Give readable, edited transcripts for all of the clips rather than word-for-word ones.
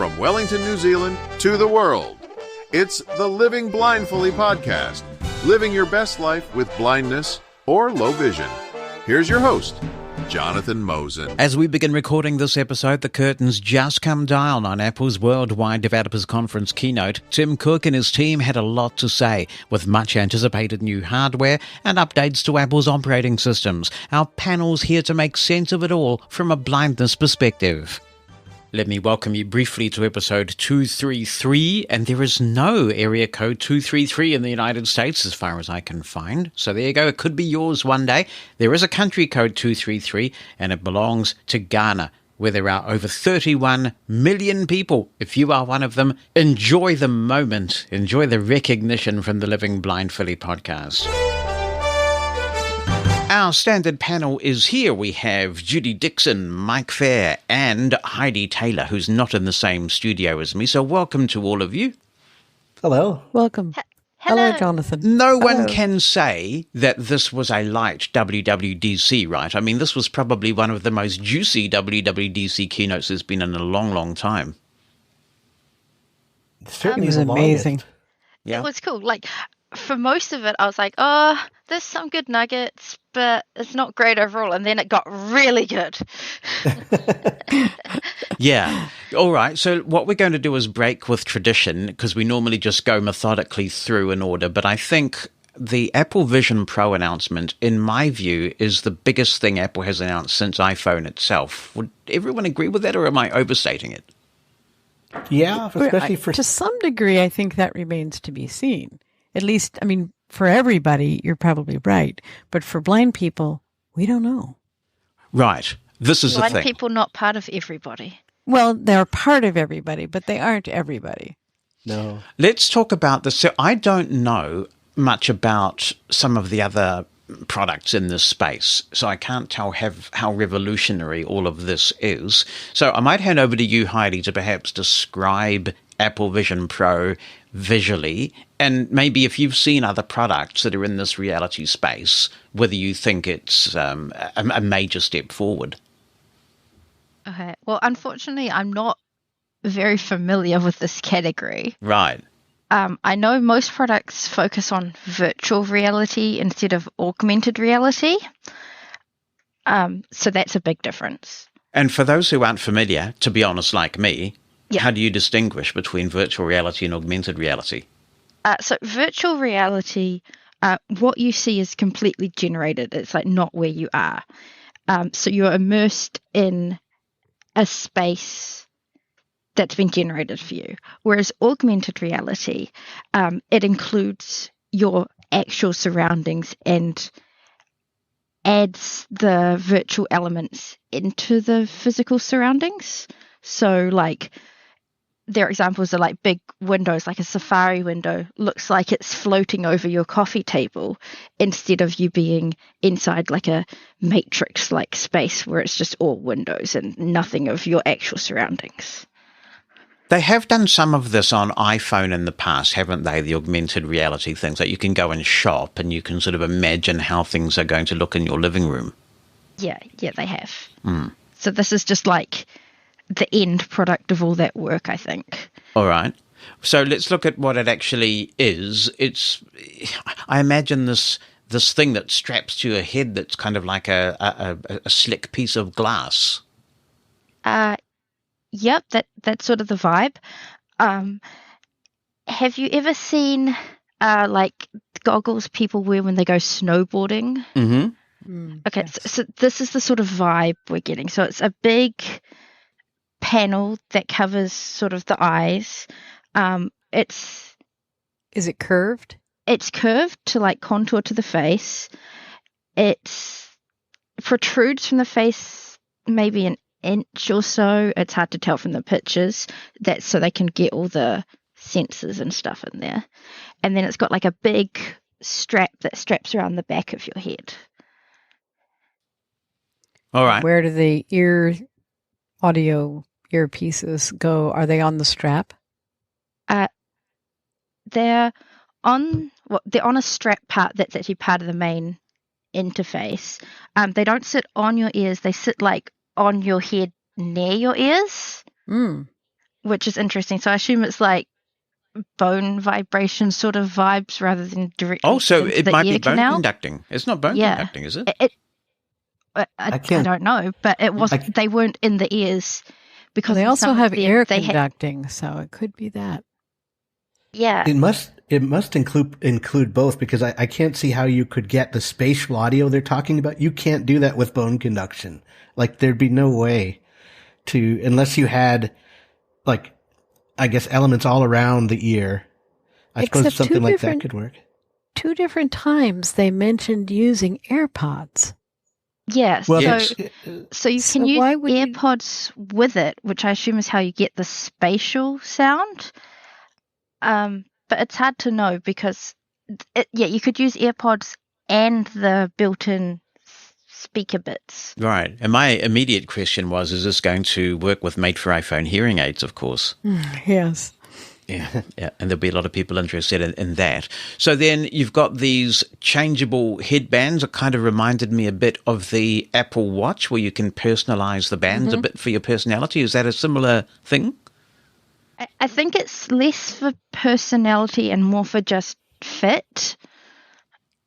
from Wellington, New Zealand to the world. It's the Living Blindfully podcast, living your best life with blindness or low vision. Here's your host, Jonathan Mosen. As we begin recording this episode, the curtains just come down on Apple's Worldwide Developers Conference keynote. Tim Cook and his team had a lot to say, with much anticipated new hardware and updates to Apple's operating systems. Our panel's here to make sense of it all from a blindness perspective. Let me welcome you briefly to episode 233, and there is no area code 233 in the United States as far as I can find. So there you go, it could be yours one day. There is a country code 233, and it belongs to Ghana, where there are over 31 million people. If you are one of them, enjoy the moment, enjoy the recognition from the Living Blindfully podcast. Our standard panel is here. We have Judy Dixon, Mike Feir, and Heidi Taylor, who's not in the same studio as me. So welcome to all of you. Hello. Welcome. Hello, Jonathan. No one can say that this was a light WWDC, right? I mean, this was probably one of the most juicy WWDC keynotes there's been in a long, long time. It was amazing. Yeah. It was cool. Like, for most of it, I was like, oh, there's some good nuggets, but it's not great overall. And then it got really good. Yeah. All right. So what we're going to do is break with tradition, because we normally just go methodically through in order. But I think the Apple Vision Pro announcement, in my view, is the biggest thing Apple has announced since iPhone itself. Would everyone agree with that, or am I overstating it? Yeah, especially to some degree, I think that remains to be seen. At least, I mean, for everybody, you're probably right. But for blind people, we don't know. Right. This is the thing. Blind people not part of everybody. Well, they're part of everybody, but they aren't everybody. No. Let's talk about this. So I don't know much about some of the other products in this space, so I can't tell how revolutionary all of this is. So I might hand over to you, Heidi, to perhaps describe Apple Vision Pro visually, and maybe if you've seen other products that are in this reality space, whether you think it's a major step forward. Okay. Well, unfortunately, I'm not very familiar with this category. Right. I know most products focus on virtual reality instead of augmented reality. So that's a big difference. And for those who aren't familiar, to be honest, like me, yeah. How do you distinguish between virtual reality and augmented reality? So virtual reality, what you see is completely generated. It's like not where you are. So you're immersed in a space that's been generated for you. Whereas augmented reality, it includes your actual surroundings and adds the virtual elements into the physical surroundings. So like their examples are like big windows, like a Safari window looks like it's floating over your coffee table instead of you being inside like a matrix-like space where it's just all windows and nothing of your actual surroundings. They have done some of this on iPhone in the past, haven't they? The augmented reality things that you can go and shop and you can sort of imagine how things are going to look in your living room. Yeah, they have. So this is just like the end product of all that work, I think. All right. So let's look at what it actually is. I imagine this thing that straps to your head that's kind of like a slick piece of glass. Yep, that's sort of the vibe. Have you ever seen like goggles people wear when they go snowboarding? Mm-hmm. Okay, Yes. so this is the sort of vibe we're getting. So it's a big panel that covers sort of the eyes. Is it curved? It's curved to like contour to the face. It protrudes from the face maybe an inch or so. It's hard to tell from the pictures. That's so they can get all the sensors and stuff in there. And then it's got like a big strap that straps around the back of your head. All right. Where do the audio earpieces go? Are they on the strap? They're on a strap part that's actually part of the main interface. They don't sit on your ears. They sit like on your head near your ears. which is interesting. So I assume it's like bone vibration sort of vibes rather than directly So into it the might ear be bone canal. conducting. It's not bone Yeah. conducting, is it? I don't know, but it was. They weren't in the ears because They also have air they conducting, so it could be that. Yeah. It must include both, because I can't see how you could get the spatial audio they're talking about. You can't do that with bone conduction. Like, there'd be no way to, unless you had, like, I guess elements all around the ear. I suppose Except something like that could work. 2 different times they mentioned using AirPods. Yes. Well, Yes. So you So can use why would you- AirPods with it, which I assume is how you get the spatial sound. But it's hard to know because, you could use AirPods and the built-in speaker bits. Right. And my immediate question was, is this going to work with made-for-iPhone hearing aids, of course? Yes. Yeah, and there'll be a lot of people interested in that. So then you've got these changeable headbands. It kind of reminded me a bit of the Apple Watch, where you can personalize the bands a bit for your personality. Is that a similar thing? I think it's less for personality and more for just fit.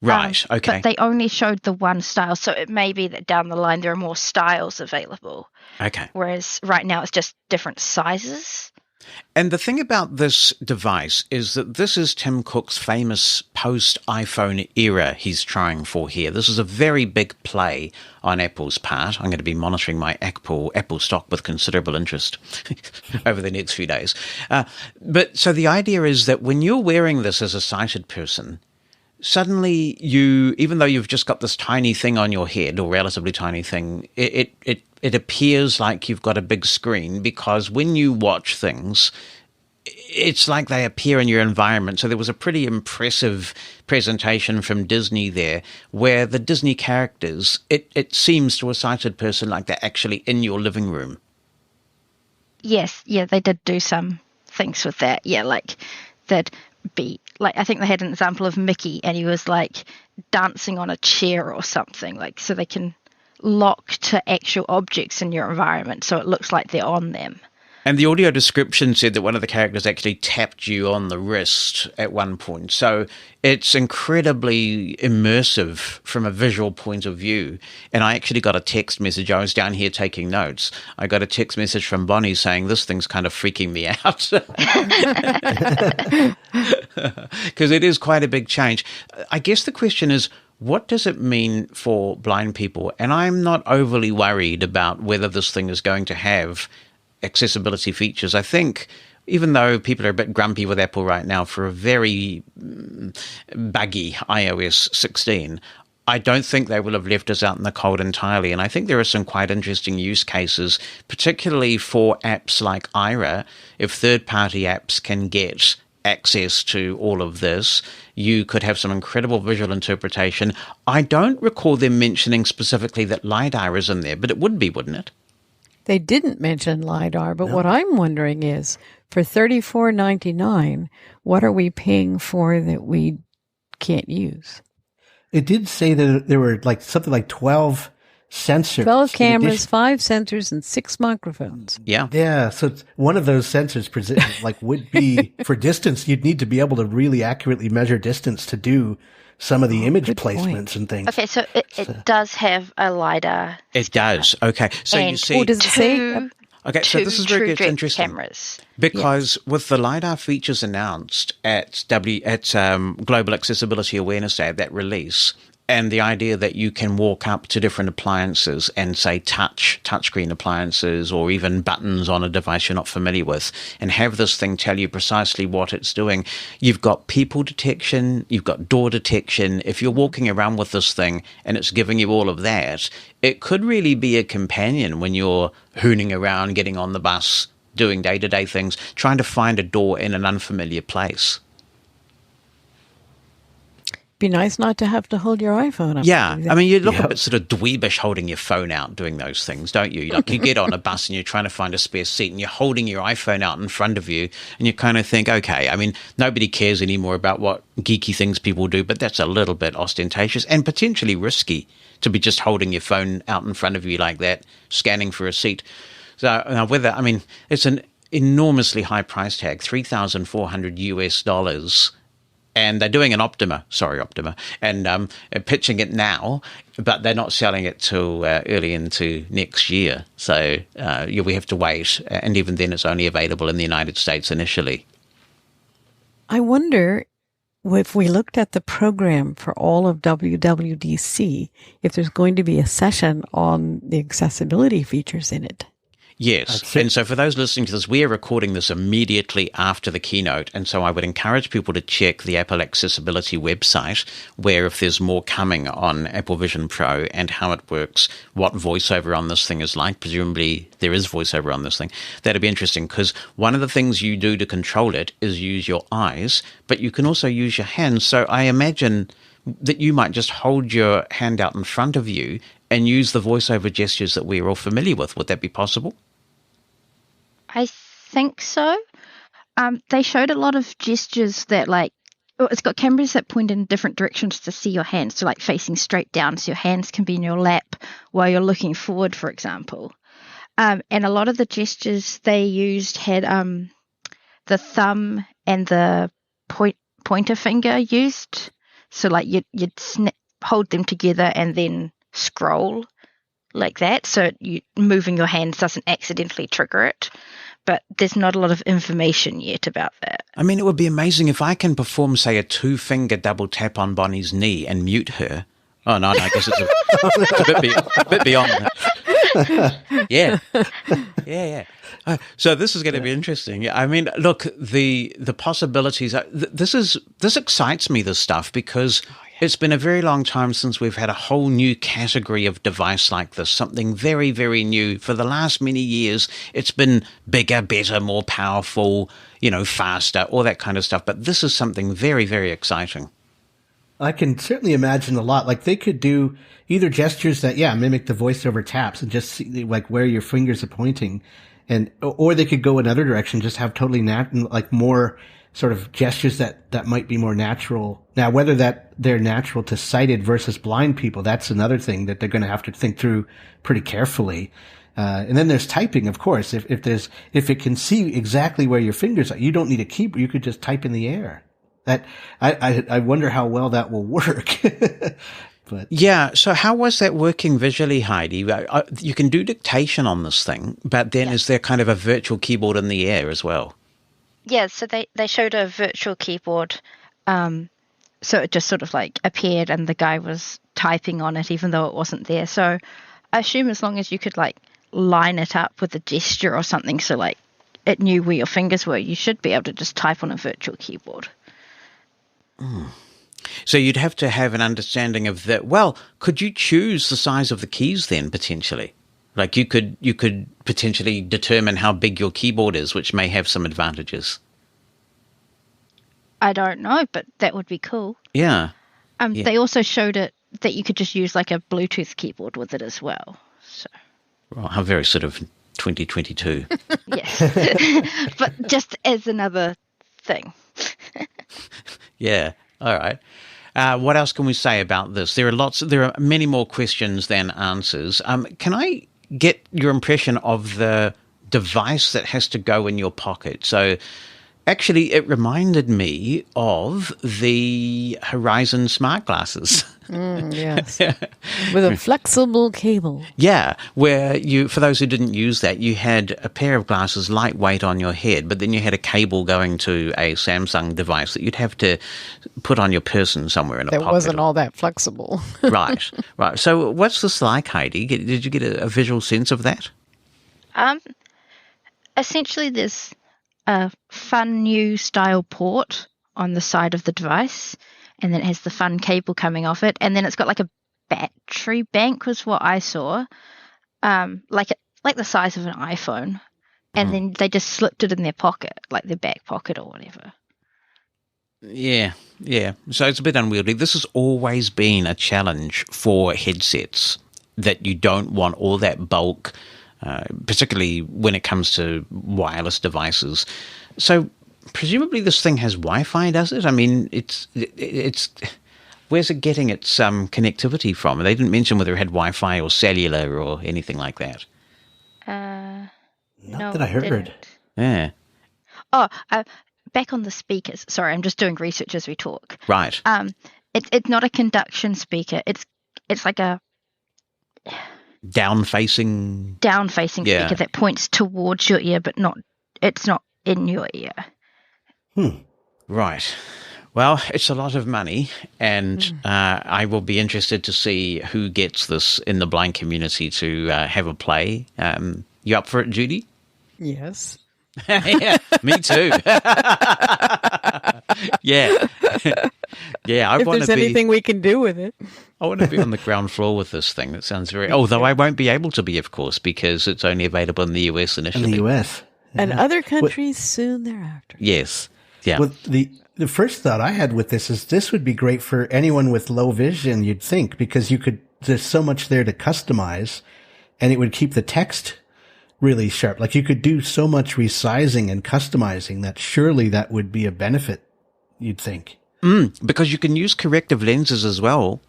Right, okay. But they only showed the one style, so it may be that down the line there are more styles available. Okay. Whereas right now it's just different sizes. And the thing about this device is that this is Tim Cook's famous post-iPhone era he's trying for here. This is a very big play on Apple's part. I'm going to be monitoring my Apple stock with considerable interest over the next few days. But so the idea is that when you're wearing this as a sighted person, suddenly even though you've just got this tiny thing on your head, or relatively tiny thing, it appears like you've got a big screen, because when you watch things, it's like they appear in your environment. So there was a pretty impressive presentation from Disney there, where the Disney characters, it seems to a sighted person like they're actually in your living room. Yes, they did do some things with that. Yeah, like that'd be like, I think they had an example of Mickey and he was like dancing on a chair or something, like, so they can lock to actual objects in your environment so it looks like they're on them. And the audio description said that one of the characters actually tapped you on the wrist at one point. So it's incredibly immersive from a visual point of view. And I actually got a text message. I was down here taking notes. I got a text message from Bonnie saying, this thing's kind of freaking me out. Because it is quite a big change. I guess the question is, what does it mean for blind people? And I'm not overly worried about whether this thing is going to have accessibility features. I think, even though people are a bit grumpy with Apple right now for a very buggy iOS 16, I don't think they will have left us out in the cold entirely. And I think there are some quite interesting use cases, particularly for apps like Aira. If third-party apps can get access to all of this, you could have some incredible visual interpretation. I don't recall them mentioning specifically that LiDAR is in there, but it would be, wouldn't it? They didn't mention LiDAR, but what I'm wondering is, for $34.99, what are we paying for that we can't use? It did say that there were like something like 12 sensors. 12 cameras, 5 sensors, and 6 microphones. Yeah. Yeah, so it's one of those sensors would be for distance. You'd need to be able to really accurately measure distance to do some of the image placements and things. Okay, so it does have a LiDAR. It does. Okay. So you see... does it say? Okay, so this is where it gets interesting. Cameras. Because with the LiDAR features announced at Global Accessibility Awareness Day, that release, and the idea that you can walk up to different appliances and say touchscreen appliances, or even buttons on a device you're not familiar with, and have this thing tell you precisely what it's doing. You've got people detection, you've got door detection. If you're walking around with this thing and it's giving you all of that, it could really be a companion when you're hooning around, getting on the bus, doing day-to-day things, trying to find a door in an unfamiliar place. Be nice not to have to hold your iPhone up. Yeah, I mean, you look a bit sort of dweebish holding your phone out doing those things, don't you? Like, you get on a bus and you're trying to find a spare seat and you're holding your iPhone out in front of you and you kind of think, okay, I mean, nobody cares anymore about what geeky things people do, but that's a little bit ostentatious and potentially risky to be just holding your phone out in front of you like that, scanning for a seat. So now it's an enormously high price tag, $3,400 US. And they're doing an Optima, and pitching it now, but they're not selling it till early into next year. So we have to wait, and even then it's only available in the United States initially. I wonder if we looked at the program for all of WWDC, if there's going to be a session on the accessibility features in it. Yes. And so for those listening to this, we are recording this immediately after the keynote. And so I would encourage people to check the Apple Accessibility website, where if there's more coming on Apple Vision Pro and how it works, what voiceover on this thing is like. Presumably there is voiceover on this thing. That'd be interesting, because one of the things you do to control it is use your eyes, but you can also use your hands. So I imagine that you might just hold your hand out in front of you and use the voiceover gestures that we're all familiar with. Would that be possible? I think so. They showed a lot of gestures that, it's got cameras that point in different directions to see your hands, so facing straight down, so your hands can be in your lap while you're looking forward, for example. And a lot of the gestures they used had the thumb and the pointer finger used. So you'd hold them together and then scroll like that, so moving your hands doesn't accidentally trigger it. But there's not a lot of information yet about that. I mean, it would be amazing if I can perform, say, a 2-finger double tap on Bonnie's knee and mute her. Oh, no, I guess it's a bit beyond that. Yeah. So this is going to be interesting. I mean, look, the possibilities. This excites me, this stuff, because it's been a very long time since we've had a whole new category of device like this, something very, very new. For the last many years, it's been bigger, better, more powerful, faster, all that kind of stuff. But this is something very, very exciting. I can certainly imagine a lot. Like they could do either gestures that, mimic the voiceover taps and just see where your fingers are pointing, or they could go another direction, just have totally more sort of gestures that might be more natural. Now, whether they're natural to sighted versus blind people, that's another thing that they're going to have to think through pretty carefully. And then there's typing, of course. If it can see exactly where your fingers are, you don't need a keyboard. You could just type in the air. That I wonder how well that will work. But yeah, so how was that working visually, Heidi? You can do dictation on this thing, but then is there kind of a virtual keyboard in the air as well? Yeah, so they showed a virtual keyboard. So it just sort of appeared and the guy was typing on it even though it wasn't there. So I assume as long as you could line it up with a gesture or something, so it knew where your fingers were, you should be able to just type on a virtual keyboard. So you'd have to have an understanding of that. Well, could you choose the size of the keys then, potentially? You could potentially determine how big your keyboard is, which may have some advantages. I don't know, but that would be cool. Yeah. They also showed it that you could just use a Bluetooth keyboard with it as well. So. Well, how very sort of 2022. Yes. But just as another thing. Yeah. All right. What else can we say about this? There are many more questions than answers. Can I get your impression of the device that has to go in your pocket? So actually, it reminded me of the Horizon smart glasses. Yes. With a flexible cable. Yeah, where for those who didn't use that, you had a pair of glasses lightweight on your head, but then you had a cable going to a Samsung device that you'd have to put on your person somewhere in a pocket. That wasn't all that flexible. Right. So what's this like, Heidi? Did you get a visual sense of that? Essentially, there's a fun new style port on the side of the device, and then it has the fun cable coming off it, and then it's got a battery bank was what I saw, like the size of an iPhone, and then they just slipped it in their pocket, their back pocket or whatever. Yeah. So it's a bit unwieldy. This has always been a challenge for headsets, that you don't want all that bulk, particularly when it comes to wireless devices. So presumably this thing has Wi-Fi, does it? I mean, it's where's it getting its connectivity from? They didn't mention whether it had Wi-Fi or cellular or anything like that. Not that I heard. Yeah. Oh, back on the speakers. Sorry, I'm just doing research as we talk. Right. It's not a conduction speaker. It's like a Down-facing. speaker that points towards your ear, but it's not in your ear. Right. Well, it's a lot of money, and I will be interested to see who gets this in the blind community to have a play. You up for it, Judy? Yes. Yeah, me too. Yeah. Yeah, If there's anything we can do with it. I want to be on the ground floor with this thing. That sounds very... Although I won't be able to be, of course, because it's only available in the US initially. In the US. And other countries soon thereafter. Yes. Yeah. Well, the first thought I had with this is this would be great for anyone with low vision, you'd think, because there's so much there to customize, and it would keep the text really sharp. Like, you could do so much resizing and customizing that surely that would be a benefit, you'd think. Because you can use corrective lenses as well,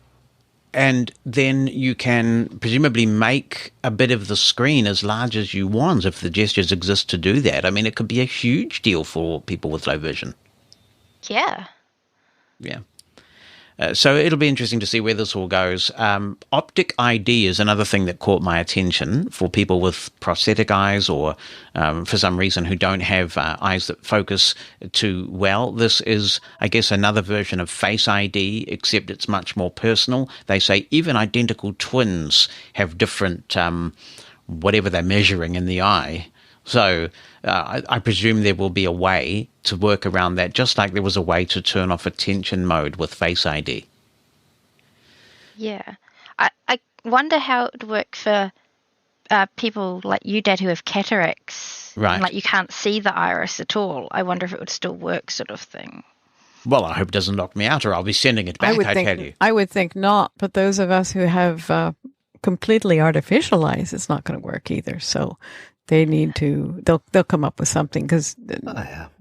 and then you can presumably make a bit of the screen as large as you want if the gestures exist to do that. I mean, it could be a huge deal for people with low vision. Yeah. Yeah. So it'll be interesting to see where this all goes. Optic ID is another thing that caught my attention for people with prosthetic eyes or for some reason who don't have eyes that focus too well. This is, I guess, another version of Face ID, except it's much more personal. They say even identical twins have different whatever they're measuring in the eye. So I presume there will be a way to work around that, just like there was a way to turn off attention mode with Face ID. Yeah. I wonder how it would work for people like you, Dad, who have cataracts. Right. And, like, you can't see the iris at all. I wonder if it would still work, sort of thing. Well, I hope it doesn't knock me out, or I'll be sending it back, I tell you. I would think not, but those of us who have completely artificial eyes, it's not going to work either. So they need to, they'll come up with something, because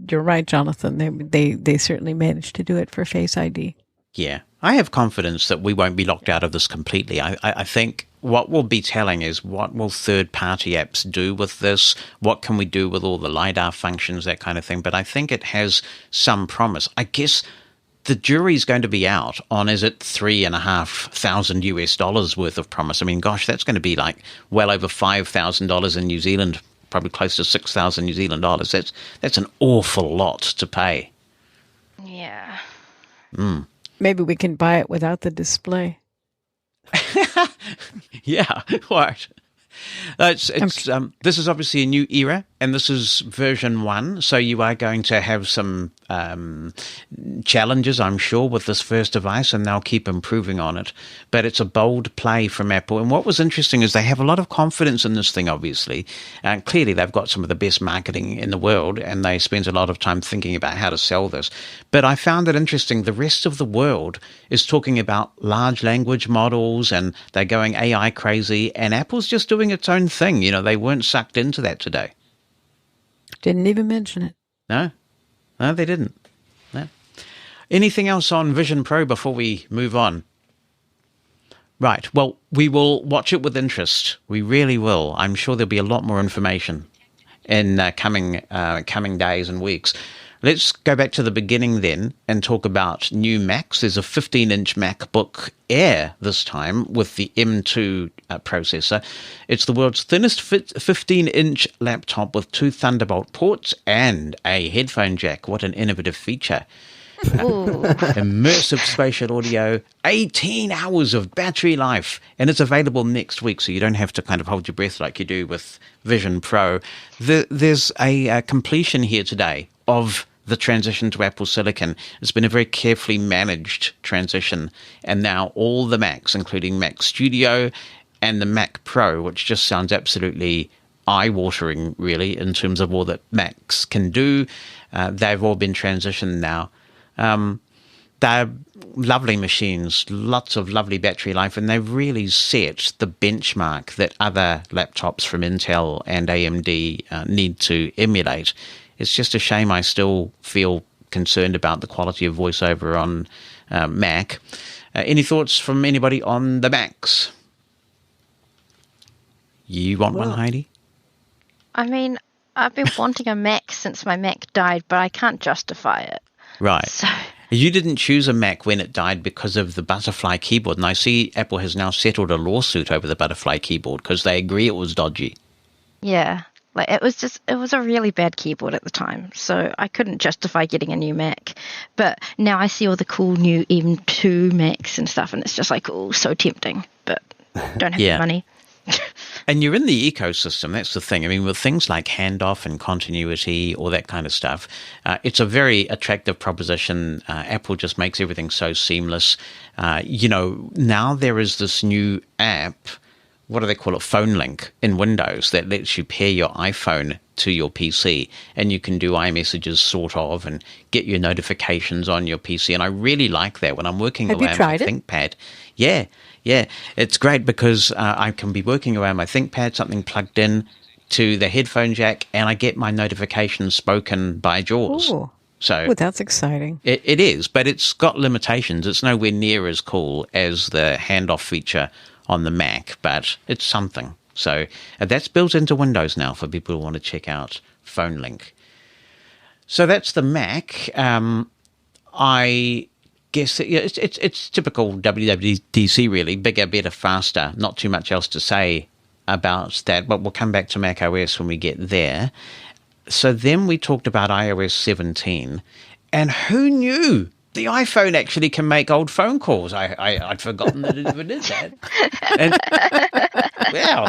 you're right, Jonathan. They certainly managed to do it for Face ID. Yeah. I have confidence that we won't be locked out of this completely. I think what we'll be telling is what will third-party apps do with this? What can we do with all the LiDAR functions, that kind of thing? But I think it has some promise. I guess the jury's going to be out on, is it $3,500 US worth of promise? I mean, gosh, that's going to be like well over $5,000 in New Zealand, probably close to 6,000 New Zealand dollars. That's an awful lot to pay. Yeah. Maybe we can buy it without the display. Yeah, right. This is obviously a new era, and this is version 1, so you are going to have some challenges, I'm sure, with this first device, and they'll keep improving on it. But it's a bold play from Apple, and what was interesting is they have a lot of confidence in this thing, obviously. Clearly, they've got some of the best marketing in the world, and they spend a lot of time thinking about how to sell this. But I found it interesting, the rest of the world is talking about large language models, and they're going AI crazy, and Apple's just doing its own thing. You know, they weren't sucked into that today. Didn't even mention it. No, they didn't. No. Anything else on Vision Pro before we move on? Right. Well, we will watch it with interest. We really will. I'm sure there'll be a lot more information in coming days and weeks. Let's go back to the beginning then and talk about new Macs. There's a 15-inch MacBook Air this time with the M2 processor. It's the world's thinnest 15-inch laptop with 2 Thunderbolt ports and a headphone jack. What an innovative feature. Immersive spatial audio, 18 hours of battery life, and it's available next week, so you don't have to kind of hold your breath like you do with Vision Pro. There's a completion here today of the transition to Apple Silicon. It's been a very carefully managed transition, and now all the Macs, including Mac Studio and the Mac Pro, which just sounds absolutely eye-watering, really, in terms of all that Macs can do, they've all been transitioned now. They're lovely machines, lots of lovely battery life, and they've really set the benchmark that other laptops from Intel and AMD need to emulate. It's just a shame I still feel concerned about the quality of voiceover on Mac. Any thoughts from anybody on the Macs? You want one, Heidi? I mean, I've been wanting a Mac since my Mac died, but I can't justify it. Right. So You didn't choose a Mac when it died because of the butterfly keyboard. And I see Apple has now settled a lawsuit over the butterfly keyboard because they agree it was dodgy. yeah, like it was a really bad keyboard at the time, so I couldn't justify getting a new Mac. But now I see all the cool new M2 Macs and stuff, and it's just like, oh, so tempting, but don't have the money. And you're in the ecosystem. That's the thing. I mean, with things like handoff and continuity, all that kind of stuff, it's a very attractive proposition. Apple just makes everything so seamless. Now there is this new app. What do they call it? Phone Link in Windows that lets you pair your iPhone to your PC, and you can do iMessages sort of and get your notifications on your PC. And I really like that when I'm working Have you around tried my it? ThinkPad. Yeah, it's great because I can be working around my ThinkPad, something plugged in to the headphone jack, and I get my notifications spoken by JAWS. Ooh. So Oh, that's exciting. it is, but it's got limitations. It's nowhere near as cool as the handoff feature on the Mac, but it's something. So that's built into Windows now for people who want to check out Phone Link. So that's the Mac. I guess it's typical WWDC, really. Bigger, better, faster. Not too much else to say about that, but we'll come back to Mac OS when we get there. So then we talked about iOS 17, and who knew the iPhone actually can make old phone calls? I'd forgotten that it ever did that. And, wow.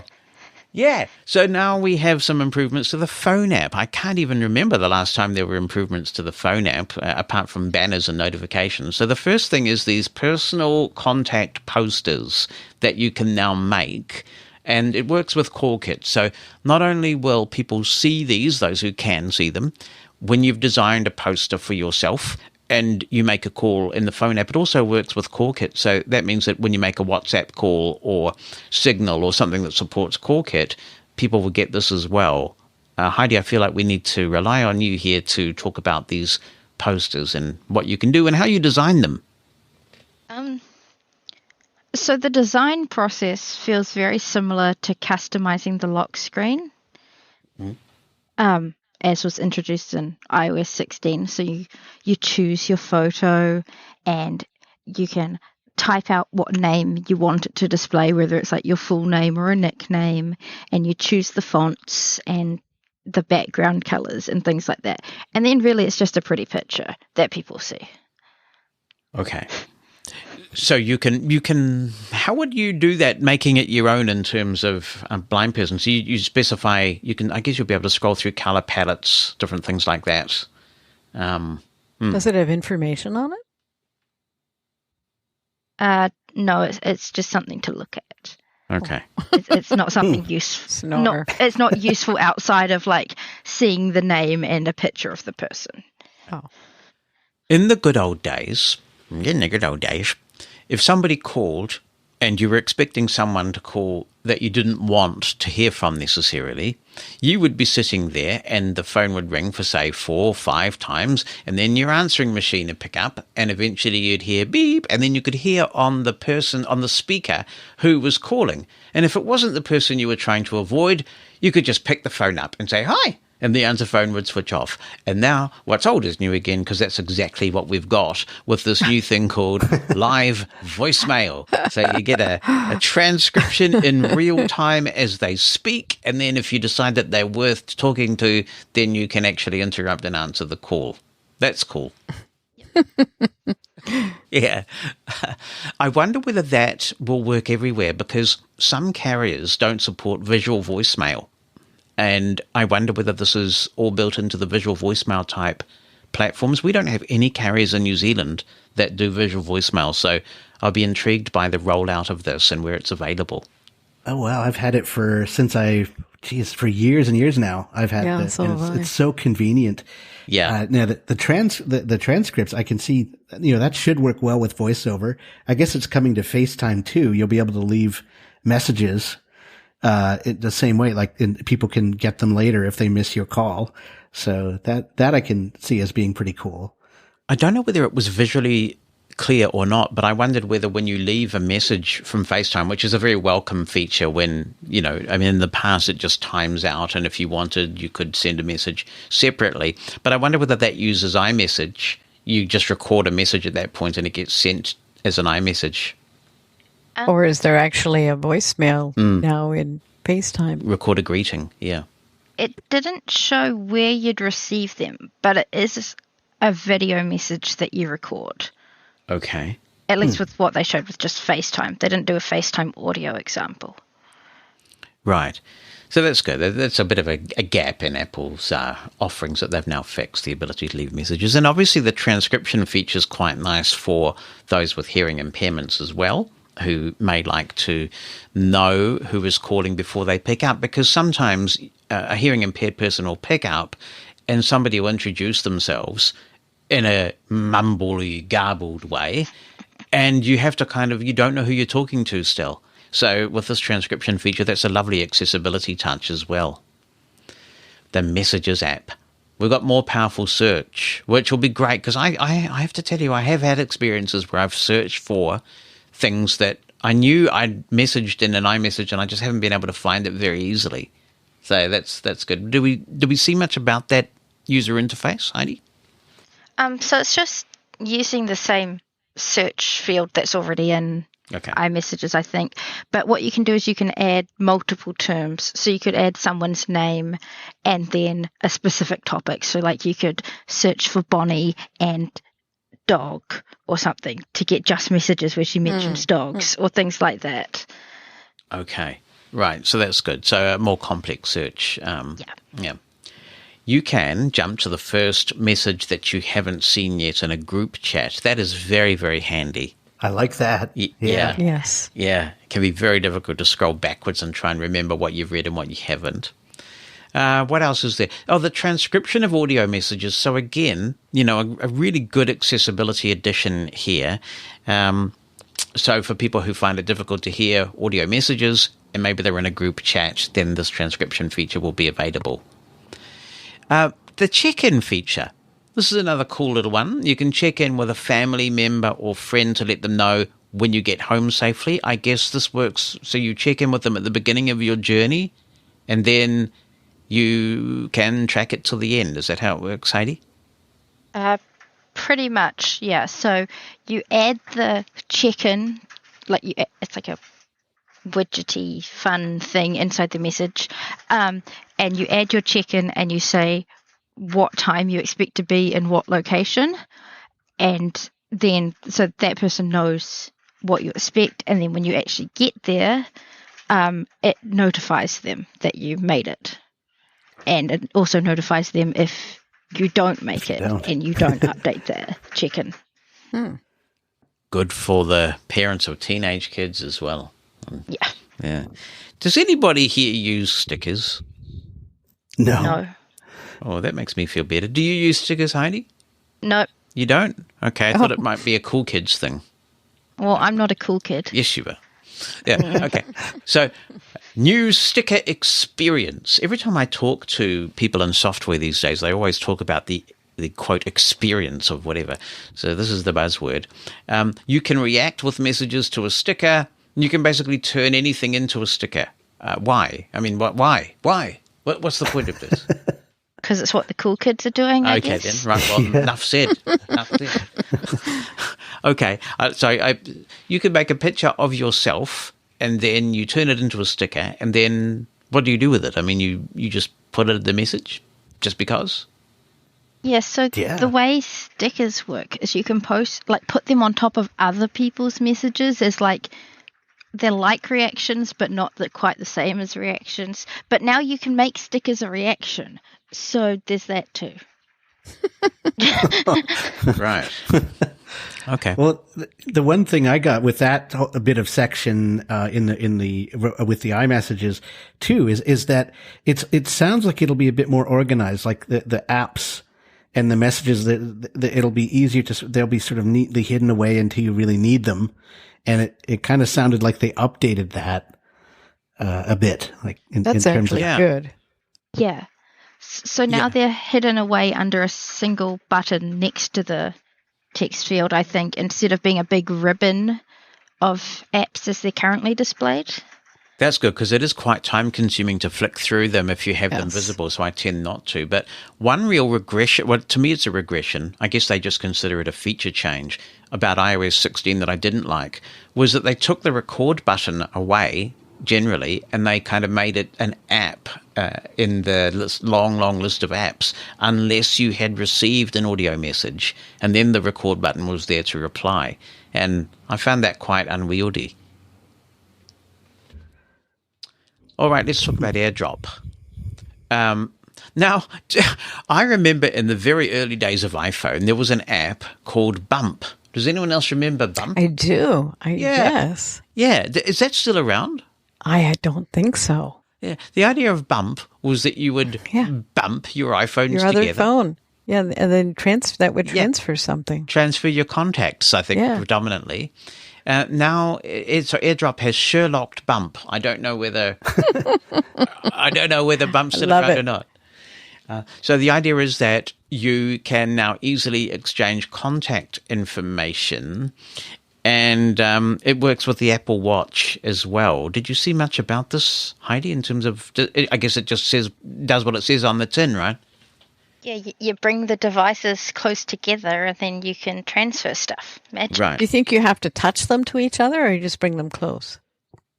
Yeah, so now we have some improvements to the phone app. I can't even remember the last time there were improvements to the phone app, apart from banners and notifications. So the first thing is these personal contact posters that you can now make, and it works with CallKit. So not only will people see these, those who can see them, when you've designed a poster for yourself, and you make a call in the phone app, it also works with CallKit. So that means that when you make a WhatsApp call or Signal or something that supports CallKit, people will get this as well. Heidi, I feel like we need to rely on you here to talk about these posters and what you can do and how you design them. So the design process feels very similar to customizing the lock screen. As was introduced in iOS 16. So you choose your photo and you can type out what name you want it to display, whether it's like your full name or a nickname, and you choose the fonts and the background colors and things like that. And then really it's just a pretty picture that people see. Okay. So you can, how would you do that, making it your own in terms of blind person? So you specify, I guess you'll be able to scroll through color palettes, different things like that. Does it have information on it? No, it's just something to look at. Okay. It's not something useful. It's not useful outside of like seeing the name and a picture of the person. Oh. In the good old days, if somebody called and you were expecting someone to call that you didn't want to hear from necessarily, you would be sitting there and the phone would ring for, say, 4 or 5 times, and then your answering machine would pick up, and eventually you'd hear beep, and then you could hear on the person, on the speaker, who was calling. And if it wasn't the person you were trying to avoid, you could just pick the phone up and say, hi, and the answer phone would switch off. And now what's old is new again, because that's exactly what we've got with this new thing called live voicemail. So you get a transcription in real time as they speak, and then if you decide that they're worth talking to, then you can actually interrupt and answer the call. That's cool. Yeah. I wonder whether that will work everywhere, because some carriers don't support visual voicemail. And I wonder whether this is all built into the visual voicemail type platforms. We don't have any carriers in New Zealand that do visual voicemail, so I'll be intrigued by the rollout of this and where it's available. Oh, wow. I've had it for years and years now. I've had it. So It's so convenient. Yeah. Now the transcripts, I can see, that should work well with VoiceOver. I guess it's coming to FaceTime too. You'll be able to leave messages the same way, people can get them later if they miss your call. So that I can see as being pretty cool. I don't know whether it was visually clear or not, but I wondered whether when you leave a message from FaceTime, which is a very welcome feature when, in the past it just times out, and if you wanted, you could send a message separately. But I wonder whether that uses iMessage. You just record a message at that point and it gets sent as an iMessage. Or is there actually a voicemail now in FaceTime? Record a greeting, yeah. It didn't show where you'd receive them, but it is a video message that you record. Okay. At least with what they showed with just FaceTime. They didn't do a FaceTime audio example. Right. So that's good. That's a bit of a gap in Apple's offerings that they've now fixed, the ability to leave messages. And obviously the transcription feature is quite nice for those with hearing impairments as well, who may like to know who is calling before they pick up, because sometimes a hearing impaired person will pick up and somebody will introduce themselves in a mumbly, garbled way, and you have to you don't know who you're talking to still. So with this transcription feature, that's a lovely accessibility touch as well. The Messages app. We've got more powerful search, which will be great, because I have to tell you, I have had experiences where I've searched for things that I knew I'd messaged in an iMessage and I just haven't been able to find it very easily. So that's good. Do we see much about that user interface, Heidi? So it's just using the same search field that's already in iMessages, I think. But what you can do is you can add multiple terms. So you could add someone's name and then a specific topic. So like you could search for Bonnie and dog or something to get just messages where she mentions dogs or things like that. Okay. Right. So that's good. So a more complex search. Yeah. You can jump to the first message that you haven't seen yet in a group chat. That is very, very handy. I like that. Yeah. Yes. Yeah. It can be very difficult to scroll backwards and try and remember what you've read and what you haven't. What else is there? Oh, the transcription of audio messages. So again, a really good accessibility addition here. So for people who find it difficult to hear audio messages and maybe they're in a group chat, then this transcription feature will be available. The check-in feature. This is another cool little one. You can check in with a family member or friend to let them know when you get home safely. I guess this works. So you check in with them at the beginning of your journey and then you can track it till the end. Is that how it works, Heidi? Pretty much, yeah. So you add the check-in, it's like a widgety fun thing inside the message, and you add your check-in and you say what time you expect to be in what location, and then so that person knows what you expect, and then when you actually get there, it notifies them that you made it, and it also notifies them if you don't make it and you don't update the check-in. Good for the parents of teenage kids as well. Yeah. Does anybody here use stickers? No. Oh, that makes me feel better. Do you use stickers, Heidi? No. You don't? Okay, I thought it might be a cool kids thing. Well, I'm not a cool kid. Yes, you are. Yeah, okay. So, new sticker experience. Every time I talk to people in software these days, they always talk about the quote, experience of whatever. So this is the buzzword. You can react with messages to a sticker. You can basically turn anything into a sticker. Why? I mean, why? What's the point of this? Because it's what the cool kids are doing, I Okay, guess. then. Right, well, enough said. Okay, so you can make a picture of yourself and then you turn it into a sticker, and then what do you do with it? I mean, you just put it in the message just because? Yeah, so the way stickers work is you can put them on top of other people's messages as they're like reactions, but not quite the same as reactions. But now you can make stickers a reaction. So there's that too. Right. Okay. Well, the one thing I got with that a bit of section with the iMessages too is that it sounds like it'll be a bit more organized, like the apps and the messages that it'll be easier they'll be sort of neatly hidden away until you really need them. And it kind of sounded like they updated that a bit, like in terms actually good. Yeah. So now they're hidden away under a single button next to the text field, I think, instead of being a big ribbon of apps as they're currently displayed. That's good, because it is quite time-consuming to flick through them if you have them visible, so I tend not to. But one real regression, well, to me it's a regression, I guess they just consider it a feature change, about iOS 16 that I didn't like, was that they took the record button away, generally, and they kind of made it an app in the long list of apps, unless you had received an audio message, and then the record button was there to reply. And I found that quite unwieldy. All right, let's talk about AirDrop. Now, I remember in the very early days of iPhone, there was an app called Bump. Does anyone else remember Bump? I do. Yes. Yeah. Is that still around? I don't think so. Yeah. The idea of Bump was that you would bump your iPhones your other together. phone. Yeah, and then that would transfer something. Transfer your contacts, I think, predominantly. Now, AirDrop has Sherlocked Bump. I don't know whether Bump's still around or not. So the idea is that you can now easily exchange contact information, and it works with the Apple Watch as well. Did you see much about this, Heidi, in terms of, I guess it just does what it says on the tin, right? Yeah, you bring the devices close together and then you can transfer stuff. Magic. Right. Do you think you have to touch them to each other, or you just bring them close?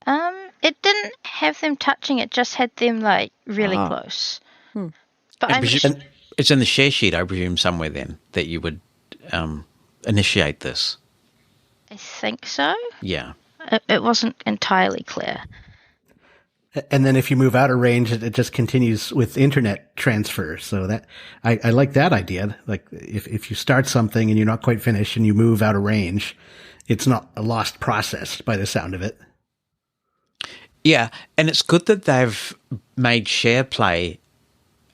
It didn't have them touching, it just had them like really close. But it's in the share sheet, I presume, somewhere then, that you would initiate this. I think so. Yeah. It wasn't entirely clear. And then if you move out of range, it just continues with internet transfer. So that I like that idea. Like if you start something and you're not quite finished and you move out of range, it's not a lost process by the sound of it. Yeah, and it's good that they've made SharePlay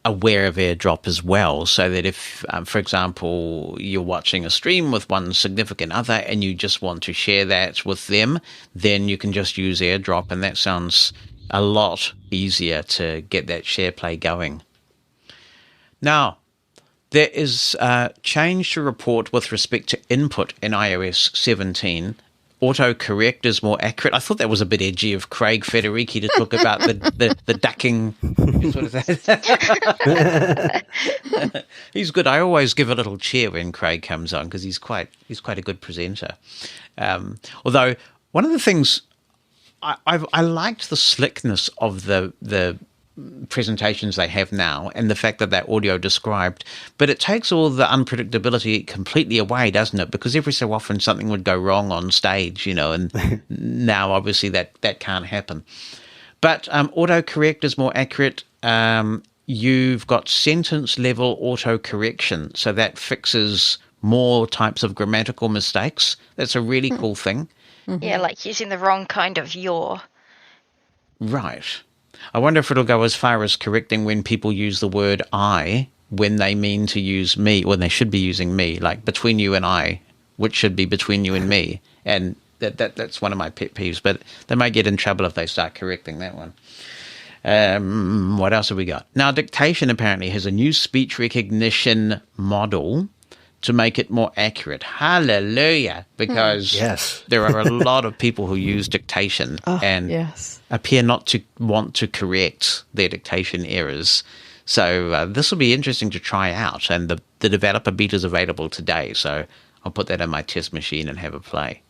aware of AirDrop as well, so that if, for example, you're watching a stream with one significant other and you just want to share that with them, then you can just use AirDrop, and that sounds a lot easier to get that SharePlay going. Now, there is a change to report with respect to input in iOS 17. Autocorrect is more accurate. I thought that was a bit edgy of Craig Federici to talk about the ducking. What is that? He's good. I always give a little cheer when Craig comes on because he's quite a good presenter. Although one of the things I liked the slickness of the presentations they have now and the fact that they're audio described, but it takes all the unpredictability completely away, doesn't it? Because every so often something would go wrong on stage, and now obviously that can't happen. But autocorrect is more accurate. You've got sentence level autocorrection, so that fixes more types of grammatical mistakes. That's a really cool thing. Mm-hmm. Yeah, like using the wrong kind of "your." Right. I wonder if it'll go as far as correcting when people use the word I when they mean to use me, when they should be using me, like between you and I, which should be between you and me. And that's one of my pet peeves, but they might get in trouble if they start correcting that one. What else have we got? Now, dictation apparently has a new speech recognition model to make it more accurate. Hallelujah! Because there are a lot of people who use dictation and appear not to want to correct their dictation errors. So this will be interesting to try out. And the developer beta is available today. So I'll put that in my test machine and have a play.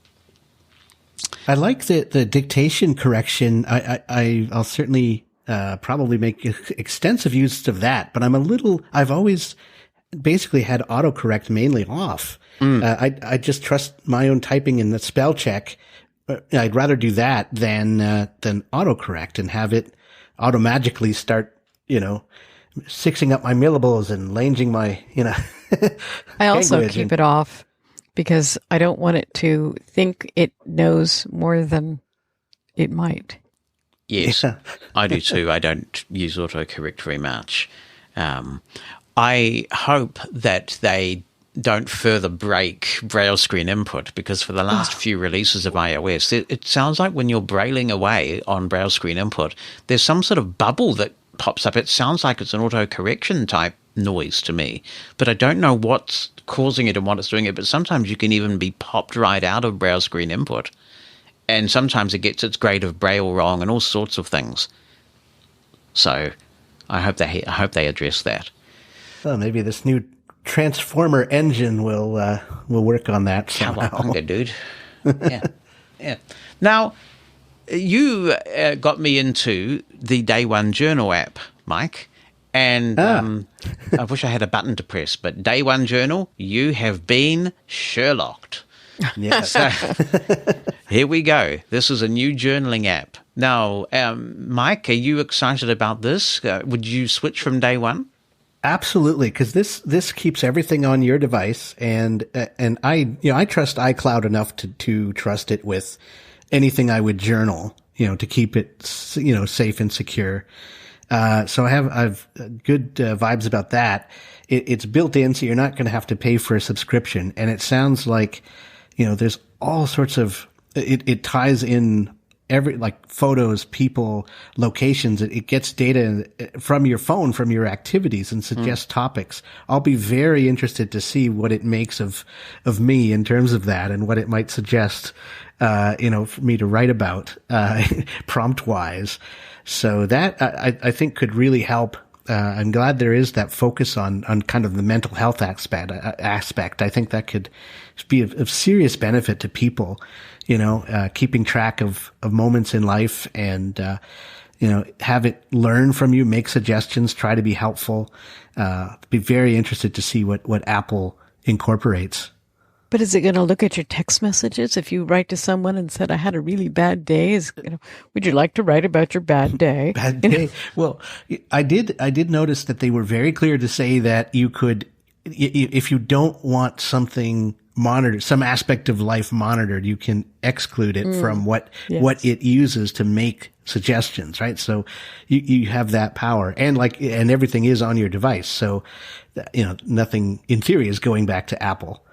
I like the dictation correction. I'll certainly probably make extensive use of that. But I've always basically had autocorrect mainly off. I just trust my own typing in the spell check. I'd rather do that than autocorrect and have it automagically start, sixing up my syllables and langing my, I also language. keep it off because I don't want it to think it knows more than it might. Yes, I do too. I don't use autocorrect very much. I hope that they don't further break Braille screen input, because for the last few releases of iOS, it sounds like when you're brailing away on Braille screen input, there's some sort of bubble that pops up. It sounds like it's an autocorrection type noise to me. But I don't know what's causing it and what it's doing it. But sometimes you can even be popped right out of browse screen input. And sometimes it gets its grade of Braille wrong and all sorts of things. So I hope they address that. Well, maybe this new Transformer engine will work on that somehow. Cowabunga, dude. Yeah. Now, you got me into the Day One Journal app, Mike. And I wish I had a button to press, but Day One Journal, you have been Sherlocked. Yes. So, here we go. This is a new journaling app. Now, Mike, are you excited about this? Would you switch from Day One? Absolutely, because this keeps everything on your device, and I trust iCloud enough to trust it with anything I would journal, to keep it safe and secure. So I've good vibes about that. It's built in, so you're not going to have to pay for a subscription, and it sounds like there's all sorts of it ties in. Photos, people, locations, it gets data from your phone, from your activities, and suggests topics. I'll be very interested to see what it makes of me in terms of that, and what it might suggest, for me to write about, prompt wise. So that I think could really help. I'm glad there is that focus on kind of the mental health aspect. I think that could be of serious benefit to people, keeping track of moments in life and, have it learn from you, make suggestions, try to be helpful. Be very interested to see what Apple incorporates. But is it going to look at your text messages if you write to someone and said, "I had a really bad day"? Would you like to write about your bad day? Bad day. Well, I did notice that they were very clear to say that you could, if you don't want something monitored, some aspect of life monitored, you can exclude it from what it uses to make suggestions, right? So you have that power, and everything is on your device. So, nothing in theory is going back to Apple.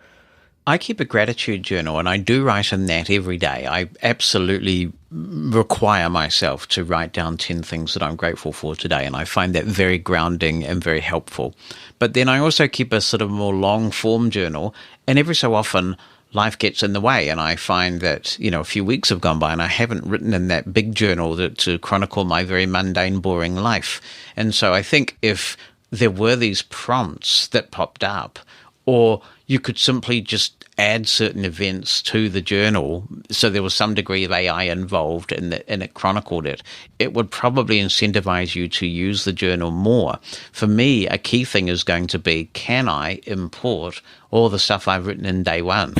I keep a gratitude journal, and I do write in that every day. I absolutely require myself to write down 10 things that I'm grateful for today, and I find that very grounding and very helpful. But then I also keep a sort of more long-form journal, and every so often life gets in the way, and I find that, a few weeks have gone by and I haven't written in that big journal to chronicle my very mundane, boring life. And so I think if there were these prompts that popped up, or you could simply just add certain events to the journal, so there was some degree of AI involved and it chronicled it, it would probably incentivize you to use the journal more. For me, a key thing is going to be, can I import all the stuff I've written in Day One?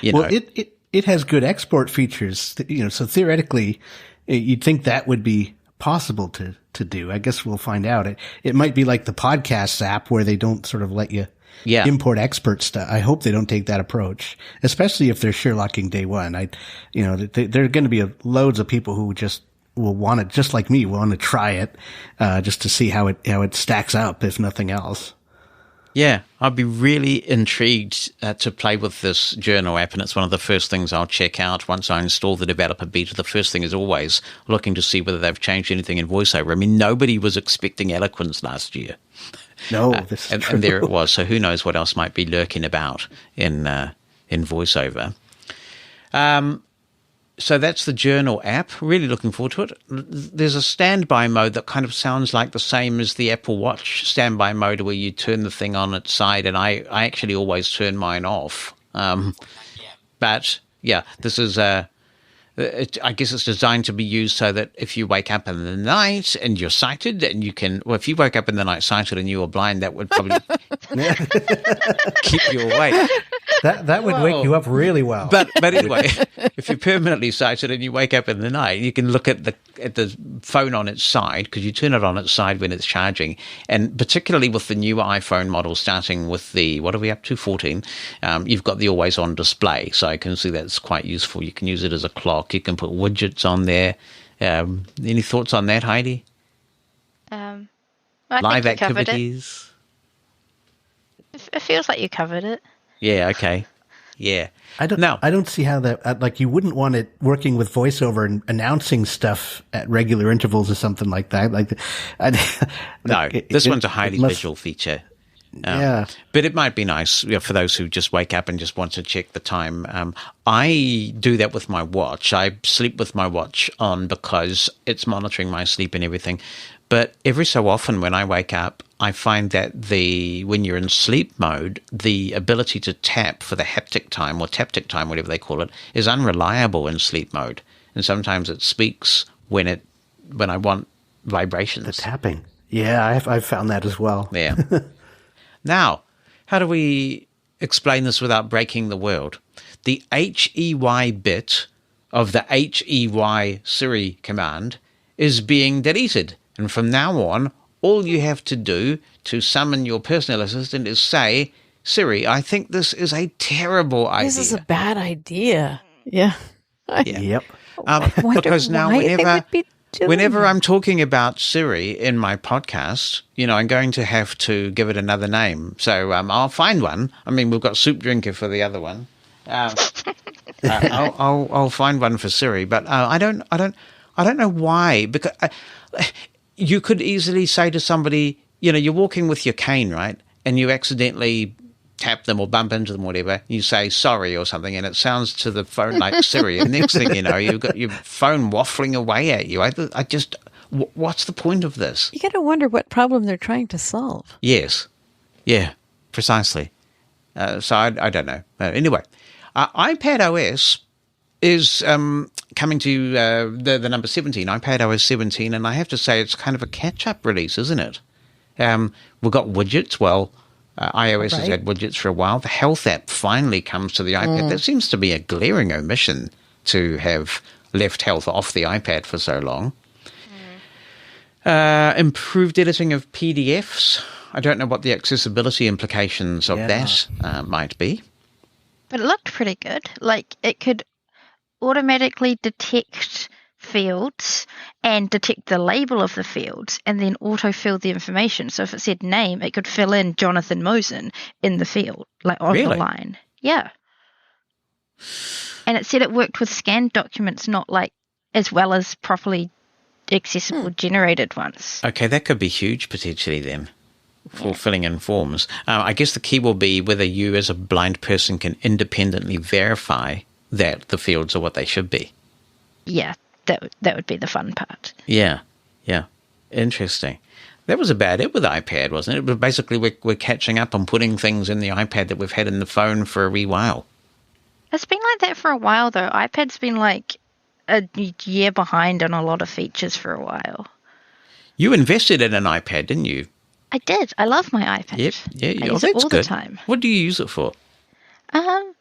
It has good export features, so theoretically you'd think that would be possible to do. I guess we'll find out. It might be like the podcasts app where they don't sort of let you import expert stuff. I hope they don't take that approach, especially if they're Sherlocking Day One. There are going to be loads of people who just will want to, just like me, want to try it, just to see how it stacks up, if nothing else. Yeah, I'd be really intrigued to play with this journal app, and it's one of the first things I'll check out once I install the developer beta. The first thing is always looking to see whether they've changed anything in VoiceOver. I mean, nobody was expecting eloquence last year. No, this is true. And there it was. So who knows what else might be lurking about in VoiceOver. So that's the journal app. Really looking forward to it. There's a standby mode that kind of sounds like the same as the Apple Watch standby mode, where you turn the thing on its side, and I actually always turn mine off. But yeah, this is I guess it's designed to be used so that if you wake up in the night and you're sighted, and you can, if you woke up in the night sighted and you were blind, that would probably keep you awake. That would wake you up really well. But anyway, if you're permanently sighted and you wake up in the night, you can look at the phone on its side, because you turn it on its side when it's charging. And particularly with the newer iPhone model, starting with the, what are we up to, 14, you've got the always on display. So I can see that's quite useful. You can use it as a clock. You can put widgets on there. Any thoughts on that, Heidi? Live activities? It feels like you covered it. Yeah, okay. Yeah. I don't see how that, like, you wouldn't want it working with voiceover and announcing stuff at regular intervals or something like that. This one's a highly visual feature. Yeah. But it might be nice for those who just wake up and just want to check the time. I do that with my watch. I sleep with my watch on because it's monitoring my sleep and everything. But every so often when I wake up, I find that when you're in sleep mode, the ability to tap for the haptic time or taptic time, whatever they call it, is unreliable in sleep mode. And sometimes it speaks when I want vibrations. The tapping. Yeah, I've found that as well. Yeah. Now, how do we explain this without breaking the world? The HEY bit of the HEY Siri command is being deleted. And from now on, all you have to do to summon your personal assistant is say, Siri, I think this is a terrible idea. This is a bad idea. Yeah. Yep. Because now whenever I'm talking about Siri in my podcast, I'm going to have to give it another name. So I'll find one. I mean, we've got Soup Drinker for the other one. I'll find one for Siri, but I don't know why. Because you could easily say to somebody, you're walking with your cane, right? And you accidentally tap them or bump into them or whatever. You say sorry or something, and it sounds to the phone like Siri. And next thing you know, you've got your phone waffling away at you. What's the point of this? You got to wonder what problem they're trying to solve. Yes. Yeah, precisely. So I don't know. Anyway, iPad OS is coming to the number 17, iPad OS 17, and I have to say it's kind of a catch-up release, isn't it? We've got widgets. Well, iOS has had widgets for a while. The Health app finally comes to the iPad. That seems to be a glaring omission to have left Health off the iPad for so long. Improved editing of PDFs. I don't know what the accessibility implications of that might be. But it looked pretty good. Like, it could automatically detect fields and detect the label of the fields and then autofill the information. So if it said name, it could fill in Jonathan Mosen in the field, like on the line. Yeah. And it said it worked with scanned documents, not like as well as properly accessible generated ones. Okay, that could be huge potentially then for filling in forms. I guess the key will be whether you as a blind person can independently verify that the fields are what they should be. Yeah, that would be the fun part. Yeah. Interesting. That was about it with iPad, wasn't it? It was basically we're catching up on putting things in the iPad that we've had in the phone for a wee while. It's been like that for a while, though. iPad's been like a year behind on a lot of features for a while. You invested in an iPad, didn't you? I did. I love my iPad. Yep. Yeah. I use it all the time. What do you use it for? I don't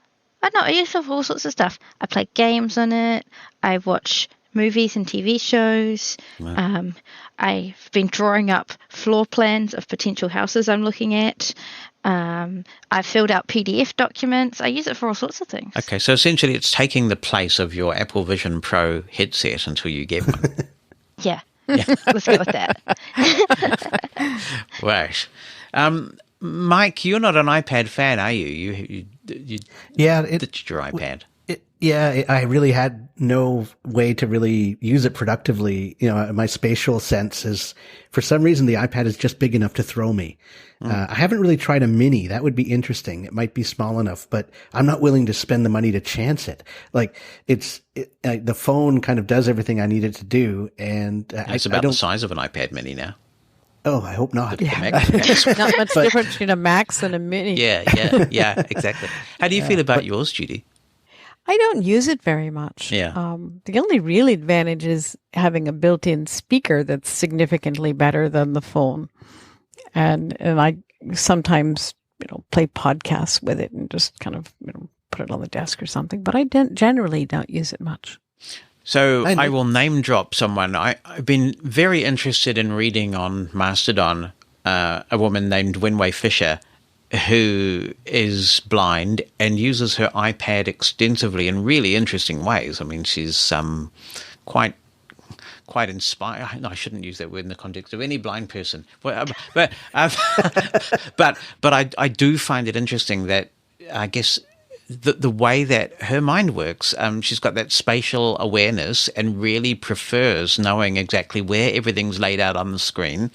know. I use it for all sorts of stuff. I play games on it. I watch movies and TV shows. Wow. I've been drawing up floor plans of potential houses I'm looking at. I've filled out PDF documents. I use it for all sorts of things. Okay, so essentially it's taking the place of your Apple Vision Pro headset until you get one. Yeah. Let's go with that. Right. Mike, you're not an iPad fan, are you? You ditched your iPad. I really had no way to really use it productively. My spatial sense is, for some reason, the iPad is just big enough to throw me. I haven't really tried a mini. That would be interesting. It might be small enough, but I'm not willing to spend the money to chance it. Like, the phone kind of does everything I need it to do, and it's about the size of an iPad mini now. Oh, I hope not. Not much difference between a Max and a Mini. Yeah, exactly. How do you feel about yours, Judy? I don't use it very much. Yeah. The only real advantage is having a built-in speaker that's significantly better than the phone. And I sometimes, play podcasts with it and just kind of, put it on the desk or something. But I generally don't use it much. So I will name drop someone. I've been very interested in reading on Mastodon a woman named Winway Fisher, who is blind and uses her iPad extensively in really interesting ways. I mean, she's quite inspired. No, I shouldn't use that word in the context of any blind person. But I do find it interesting that I guess the way that her mind works. She's got that spatial awareness and really prefers knowing exactly where everything's laid out on the screen.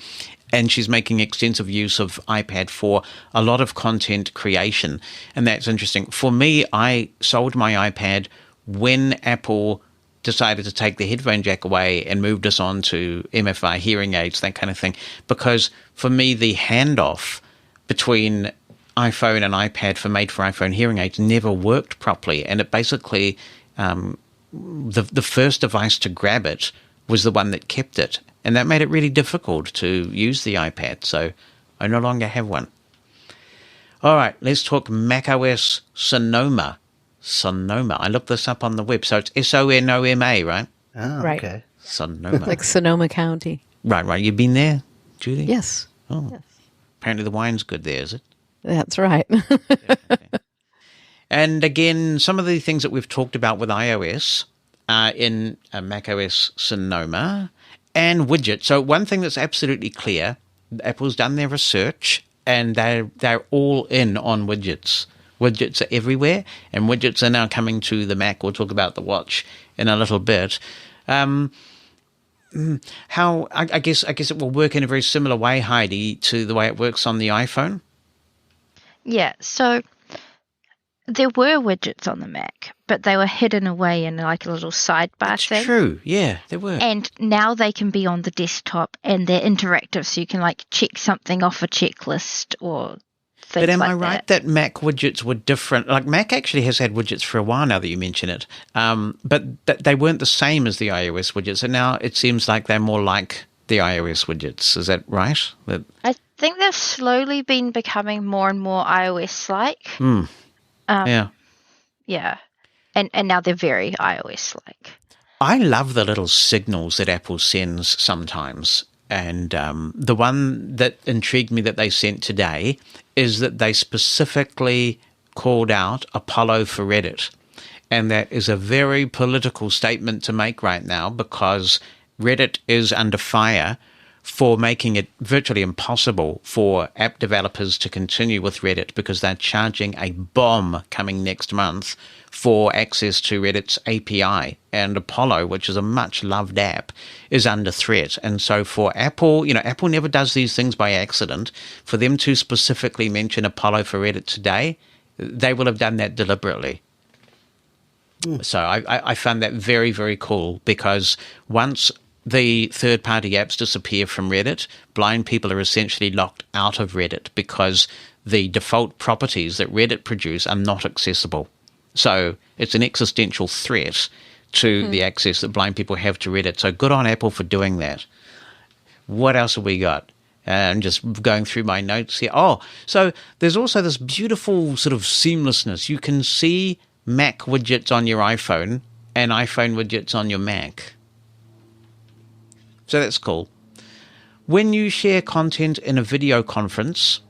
And she's making extensive use of iPad for a lot of content creation. And that's interesting. For me, I sold my iPad when Apple decided to take the headphone jack away and moved us on to MFI hearing aids, that kind of thing. Because for me, the handoff between iPhone and iPad for made-for-iPhone hearing aids never worked properly. And it basically, the first device to grab it was the one that kept it. And that made it really difficult to use the iPad. So I no longer have one. All right, let's talk macOS Sonoma. Sonoma. I looked this up on the web. So it's Sonoma, right? Oh, Right. okay. Sonoma. Like Sonoma County. Right. You've been there, Judy? Yes. Oh, Yes. apparently the wine's good there, is it? That's right. And again, some of the things that we've talked about with iOS are in macOS Sonoma and widgets. So one thing that's absolutely clear, Apple's done their research and they're all in on widgets. Widgets are everywhere, and widgets are now coming to the Mac. We'll talk about the watch in a little bit. I guess it will work in a very similar way, Heidi, to the way it works on the iPhone. Yeah, so there were widgets on the Mac, but they were hidden away in like a little sidebar thing. True, yeah, there were. And now they can be on the desktop and they're interactive, so you can like check something off a checklist or things But am like I right that Mac widgets were different? Like Mac actually has had widgets for a while now that you mention it, but they weren't the same as the iOS widgets, and now it seems like they're more like the iOS widgets. Is that right? I think they've slowly been becoming more and more iOS-like. Yeah. Yeah. And now they're very iOS-like. I love the little signals that Apple sends sometimes. And the one that intrigued me that they sent today is that they specifically called out Apollo for Reddit. And that is a very political statement to make right now, because Reddit is under fire for making it virtually impossible for app developers to continue with Reddit, because they're charging a bomb coming next month for access to Reddit's API. And Apollo, which is a much loved app, is under threat. And so for Apple, Apple never does these things by accident. For them to specifically mention Apollo for Reddit today, they will have done that deliberately. So I found that very, very cool, because once the third-party apps disappear from Reddit, blind people are essentially locked out of Reddit because the default properties that Reddit produce are not accessible. So it's an existential threat to the access that blind people have to Reddit. So good on Apple for doing that. What else have we got? I'm just going through my notes here. Oh, so there's also this beautiful sort of seamlessness. You can see Mac widgets on your iPhone and iPhone widgets on your Mac. So that's cool. When you share content in a video conference,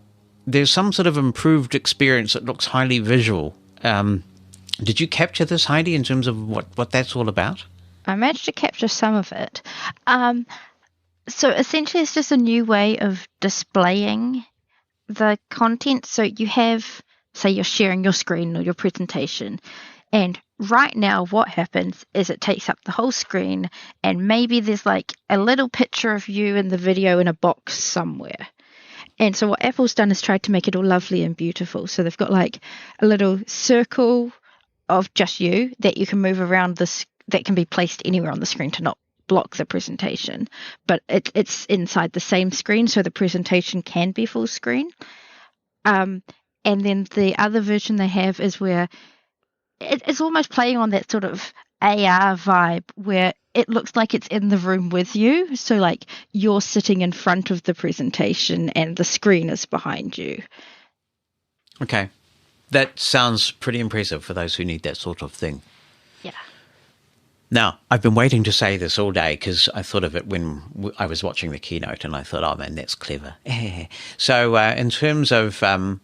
there's some sort of improved experience that looks highly visual. Did you capture this, Heidi, in terms of what that's all about? I managed to capture some of it. So essentially it's just a new way of displaying the content. So you have, say you're sharing your screen or your presentation, and right now what happens is it takes up the whole screen, and maybe there's like a little picture of you in the video in a box somewhere. And so what Apple's done is tried to make it all lovely and beautiful. So they've got like a little circle of just you that you can move around this, that can be placed anywhere on the screen to not block the presentation, but it's inside the same screen, so the presentation can be full screen. And then the other version they have is where it's almost playing on that sort of AR vibe, where it looks like it's in the room with you. So like you're sitting in front of the presentation and the screen is behind you. Okay. That sounds pretty impressive for those who need that sort of thing. Yeah. Now, I've been waiting to say this all day because I thought of it when I was watching the keynote, and I thought, oh man, that's clever. So in terms of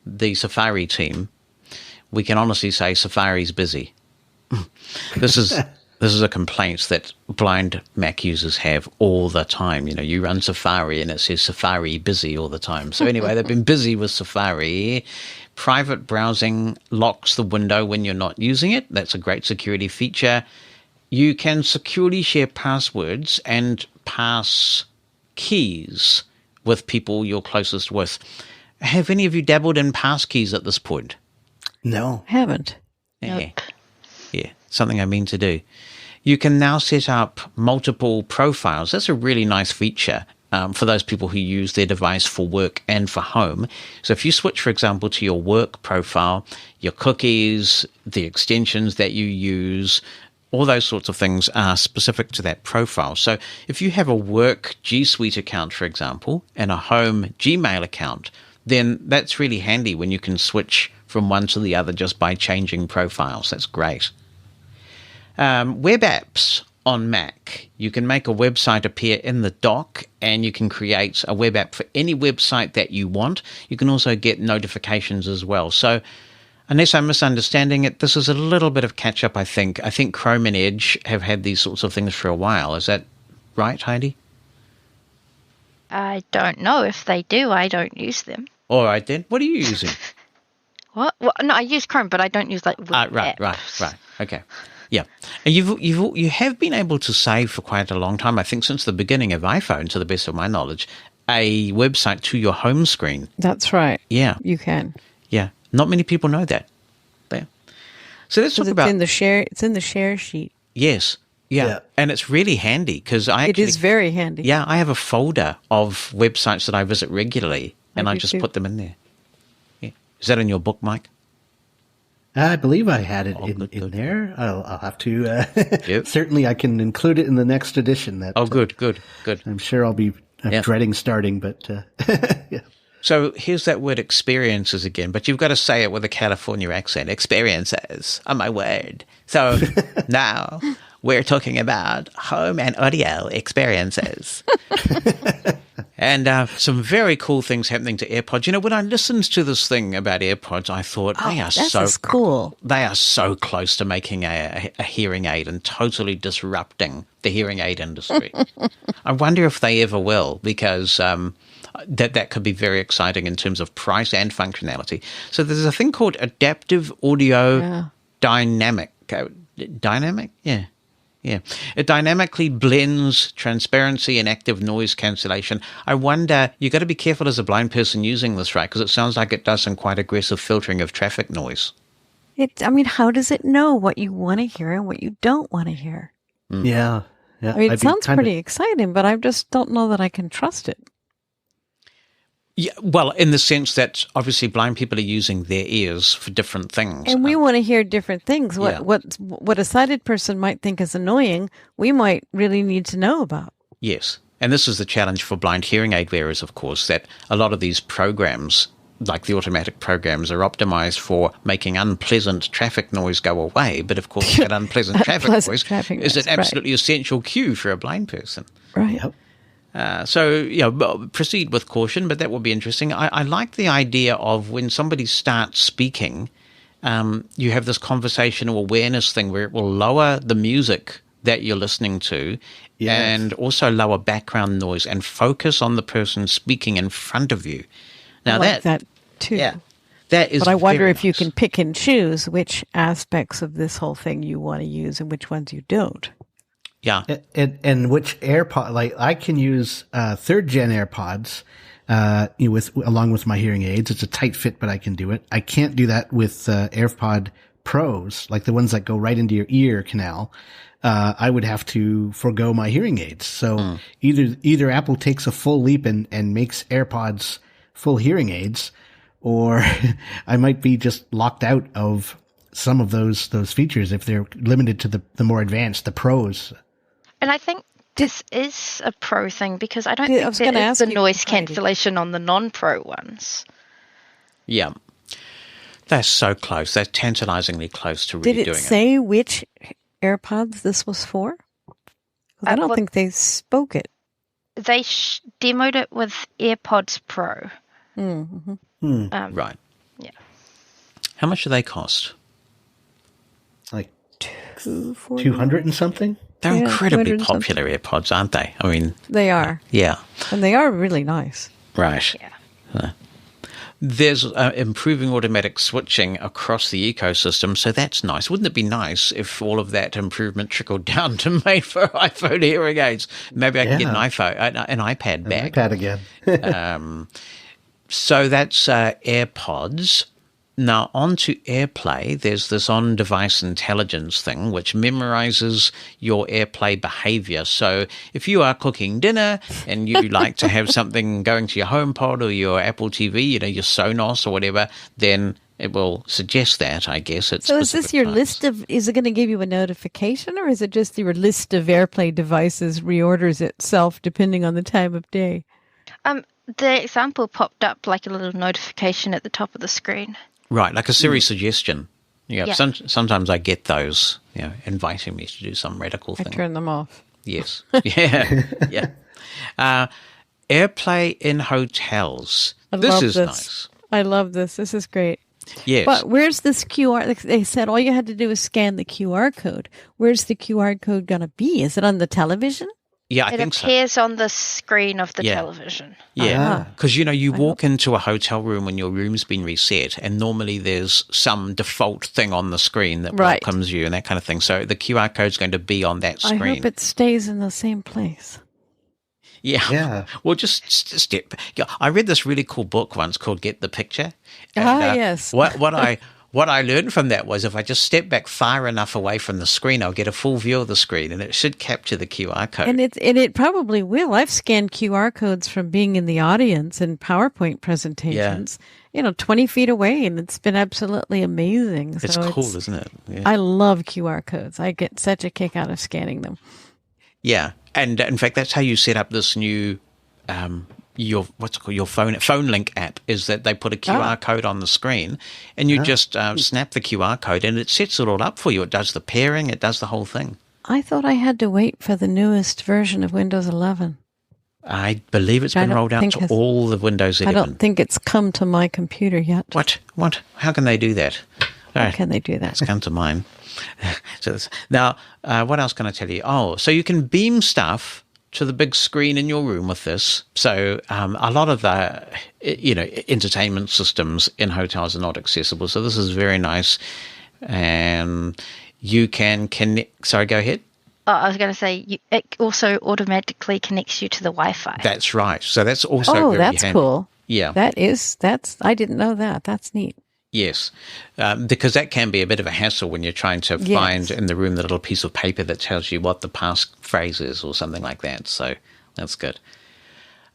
the Safari team, we can honestly say Safari's busy. This This is a complaint that blind Mac users have all the time. You know, you run Safari and it says Safari busy all the time. So anyway, they've been busy with Safari. Private browsing locks the window when you're not using it. That's a great security feature. You can securely share passwords and pass keys with people you're closest with. Have any of you dabbled in pass keys at this point? No. Haven't. Yeah. Nope. Yeah, something I mean to do. You can now set up multiple profiles. That's a really nice feature for those people who use their device for work and for home. So if you switch, for example, to your work profile, your cookies, the extensions that you use, all those sorts of things are specific to that profile. So if you have a work G Suite account, for example, and a home Gmail account, then that's really handy when you can switch from one to the other just by changing profiles. That's great. Web apps on Mac. You can make a website appear in the dock, and you can create a web app for any website that you want. You can also get notifications as well. So unless I'm misunderstanding it, this is a little bit of catch-up, I think. I think Chrome and Edge have had these sorts of things for a while. Is that right, Heidi? I don't know if they do. I don't use them. All right, then. What are you using? What? Well, no, I use Chrome, but I don't use like web Right. apps. Okay. Yeah. And you have been able to save for quite a long time, I think since the beginning of iPhone, to the best of my knowledge, a website to your home screen. That's right. Yeah. You can. Yeah. Not many people know that. There. So let's talk about... It's in the share sheet. Yes. Yeah. And it's really handy because it is very handy. Yeah. I have a folder of websites that I visit regularly and I just put them in there. Yeah. Is that in your book, Mike? I believe I had it in good. there. I'll have to. Yep. Certainly, I can include it in the next edition. Good. I'm sure I'll be dreading starting, but yeah. So here's that word experiences again, but you've got to say it with a California accent. Experiences. Oh, my word. So now we're talking about home and audio experiences. And some very cool things happening to AirPods. You know, when I listened to this thing about AirPods, I thought that's cool. They are so close to making a hearing aid and totally disrupting the hearing aid industry. I wonder if they ever will, because that could be very exciting in terms of price and functionality. So there's a thing called adaptive audio dynamic. Dynamic? Yeah. Yeah. It dynamically blends transparency and active noise cancellation. I wonder, you've got to be careful as a blind person using this, right? Because it sounds like it does some quite aggressive filtering of traffic noise. How does it know what you want to hear and what you don't want to hear? Yeah. I mean, it sounds pretty exciting, but I just don't know that I can trust it. Yeah, well, in the sense that obviously blind people are using their ears for different things. And we want to hear different things. What a sighted person might think is annoying, we might really need to know about. Yes. And this is the challenge for blind hearing aid wearers, of course, that a lot of these programs, like the automatic programs, are optimized for making unpleasant traffic noise go away. But of course, that unpleasant traffic noise is an absolutely essential cue for a blind person. Right. Yep. So, proceed with caution, but that will be interesting. I like the idea of when somebody starts speaking, you have this conversational awareness thing where it will lower the music that you're listening to and also lower background noise and focus on the person speaking in front of you. Now, I like that too. Yeah, that is. But I wonder if you nice. can pick and choose which aspects of this whole thing you want to use and which ones you don't. Yeah. And which AirPod, like I can use, 3rd gen AirPods, along with my hearing aids. It's a tight fit, but I can do it. I can't do that with, AirPod Pros, like the ones that go right into your ear canal. I would have to forego my hearing aids. So either Apple takes a full leap and makes AirPods full hearing aids, or I might be just locked out of some of those features if they're limited to the more advanced, the Pros. And I think this is a pro thing because I don't think there is the noise cancellation on the non-pro ones. Yeah. They're so close. They're tantalizingly close to really doing it. Did it say which AirPods this was for? I don't think they spoke it. They demoed it with AirPods Pro. Right. Yeah. How much do they cost? Like 200 and something. They're Yeah, incredibly 200 popular AirPods, aren't they? I mean, They are. yeah, And they are really nice. right. Yeah. There's improving automatic switching across the ecosystem, so that's nice. Wouldn't it be nice if all of that improvement trickled down to made for iPhone hearing aids? Maybe I can get an iPad back. iPad again. So that's AirPods. Now, on to AirPlay. There's this on-device intelligence thing which memorizes your AirPlay behavior. So if you are cooking dinner and you like to have something going to your HomePod or your Apple TV, your Sonos or whatever, then it will suggest that, I guess. So is this your list of, is it going to give you a notification, or is it just your list of AirPlay devices reorders itself depending on the time of day? The example popped up like a little notification at the top of the screen. Right, like a Siri suggestion. Yeah. Sometimes I get those, inviting me to do some radical I thing. turn them off. Yes. Yeah. AirPlay in hotels. This is nice. I love this. This is great. Yes. But where's this QR? They said all you had to do was scan the QR code. Where's the QR code going to be? Is it on the television? Yeah, I It think so. appears on the screen of the television. Yeah, because you walk into a hotel room when your room's been reset, and normally there's some default thing on the screen that welcomes you and that kind of thing. So the QR code's going to be on that screen. I hope it stays in the same place. Yeah. Well, just step. Yeah, I read this really cool book once called "Get the Picture." And, yes. What I learned from that was if I just step back far enough away from the screen, I'll get a full view of the screen, and it should capture the QR code. And it probably will. I've scanned QR codes from being in the audience in PowerPoint presentations, 20 feet away, and it's been absolutely amazing. It's cool, isn't it? Yeah. I love QR codes. I get such a kick out of scanning them. Yeah, and in fact, that's how you set up this new your phone link app, is that they put a QR code on the screen, and you just snap the QR code, and it sets it all up for you. It does the pairing, it does the whole thing. I thought I had to wait for the newest version of Windows 11. I believe it's been rolled out to all the Windows 11. I don't think it's come to my computer yet. What? How can they do that? How can they do that? It's come to mine. Now, what else can I tell you? Oh, so you can beam stuff to the big screen in your room with this. So a lot of the, entertainment systems in hotels are not accessible. So this is very nice. And you can connect. Sorry, go ahead. Oh, I was going to say, it also automatically connects you to the Wi-Fi. That's right. So that's also very that's handy. Cool. Yeah. I didn't know that. That's neat. Yes, because that can be a bit of a hassle when you're trying to find in the room the little piece of paper that tells you what the passphrase is or something like that. So that's good.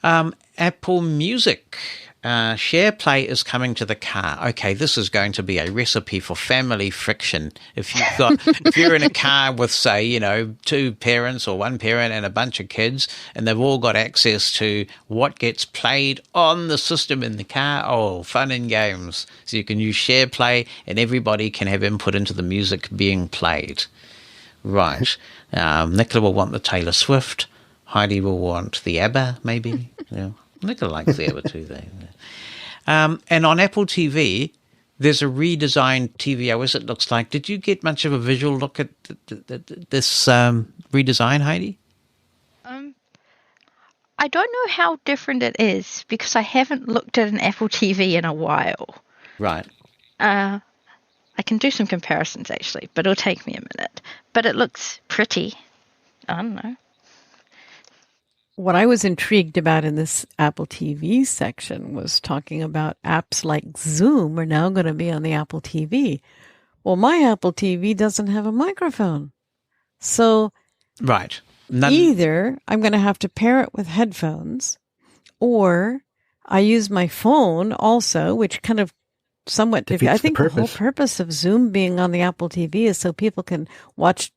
Apple Music. SharePlay is coming to the car. Okay, this is going to be a recipe for family friction. If you're in a car with, say, two parents or one parent and a bunch of kids, and they've all got access to what gets played on the system in the car, oh, fun and games. So you can use SharePlay, and everybody can have input into the music being played. Right. Nicola will want the Taylor Swift. Heidi will want the ABBA, maybe. Yeah. Nicola likes the ABBA too, though. And on Apple TV, there's a redesigned tvOS, it looks like. Did you get much of a visual look at this redesign, Heidi? I don't know how different it is because I haven't looked at an Apple TV in a while. Right. I can do some comparisons, actually, but it'll take me a minute. But it looks pretty. I don't know. What I was intrigued about in this Apple TV section was talking about apps like Zoom are now going to be on the Apple TV. Well, my Apple TV doesn't have a microphone. So right. Either I'm going to have to pair it with headphones, or I use my phone also, which kind of somewhat defeats I think the whole purpose of Zoom being on the Apple TV is so people can watch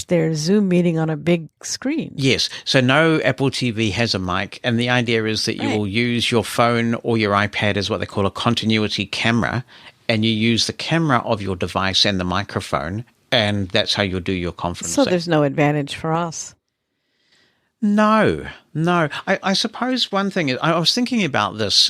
their Zoom meeting on a big screen. Yes. So no Apple TV has a mic, and the idea is that you will use your phone or your iPad as what they call a continuity camera, and you use the camera of your device and the microphone, and that's how you'll do your conferencing. So there's no advantage for us. No. I suppose one thing is, I was thinking about this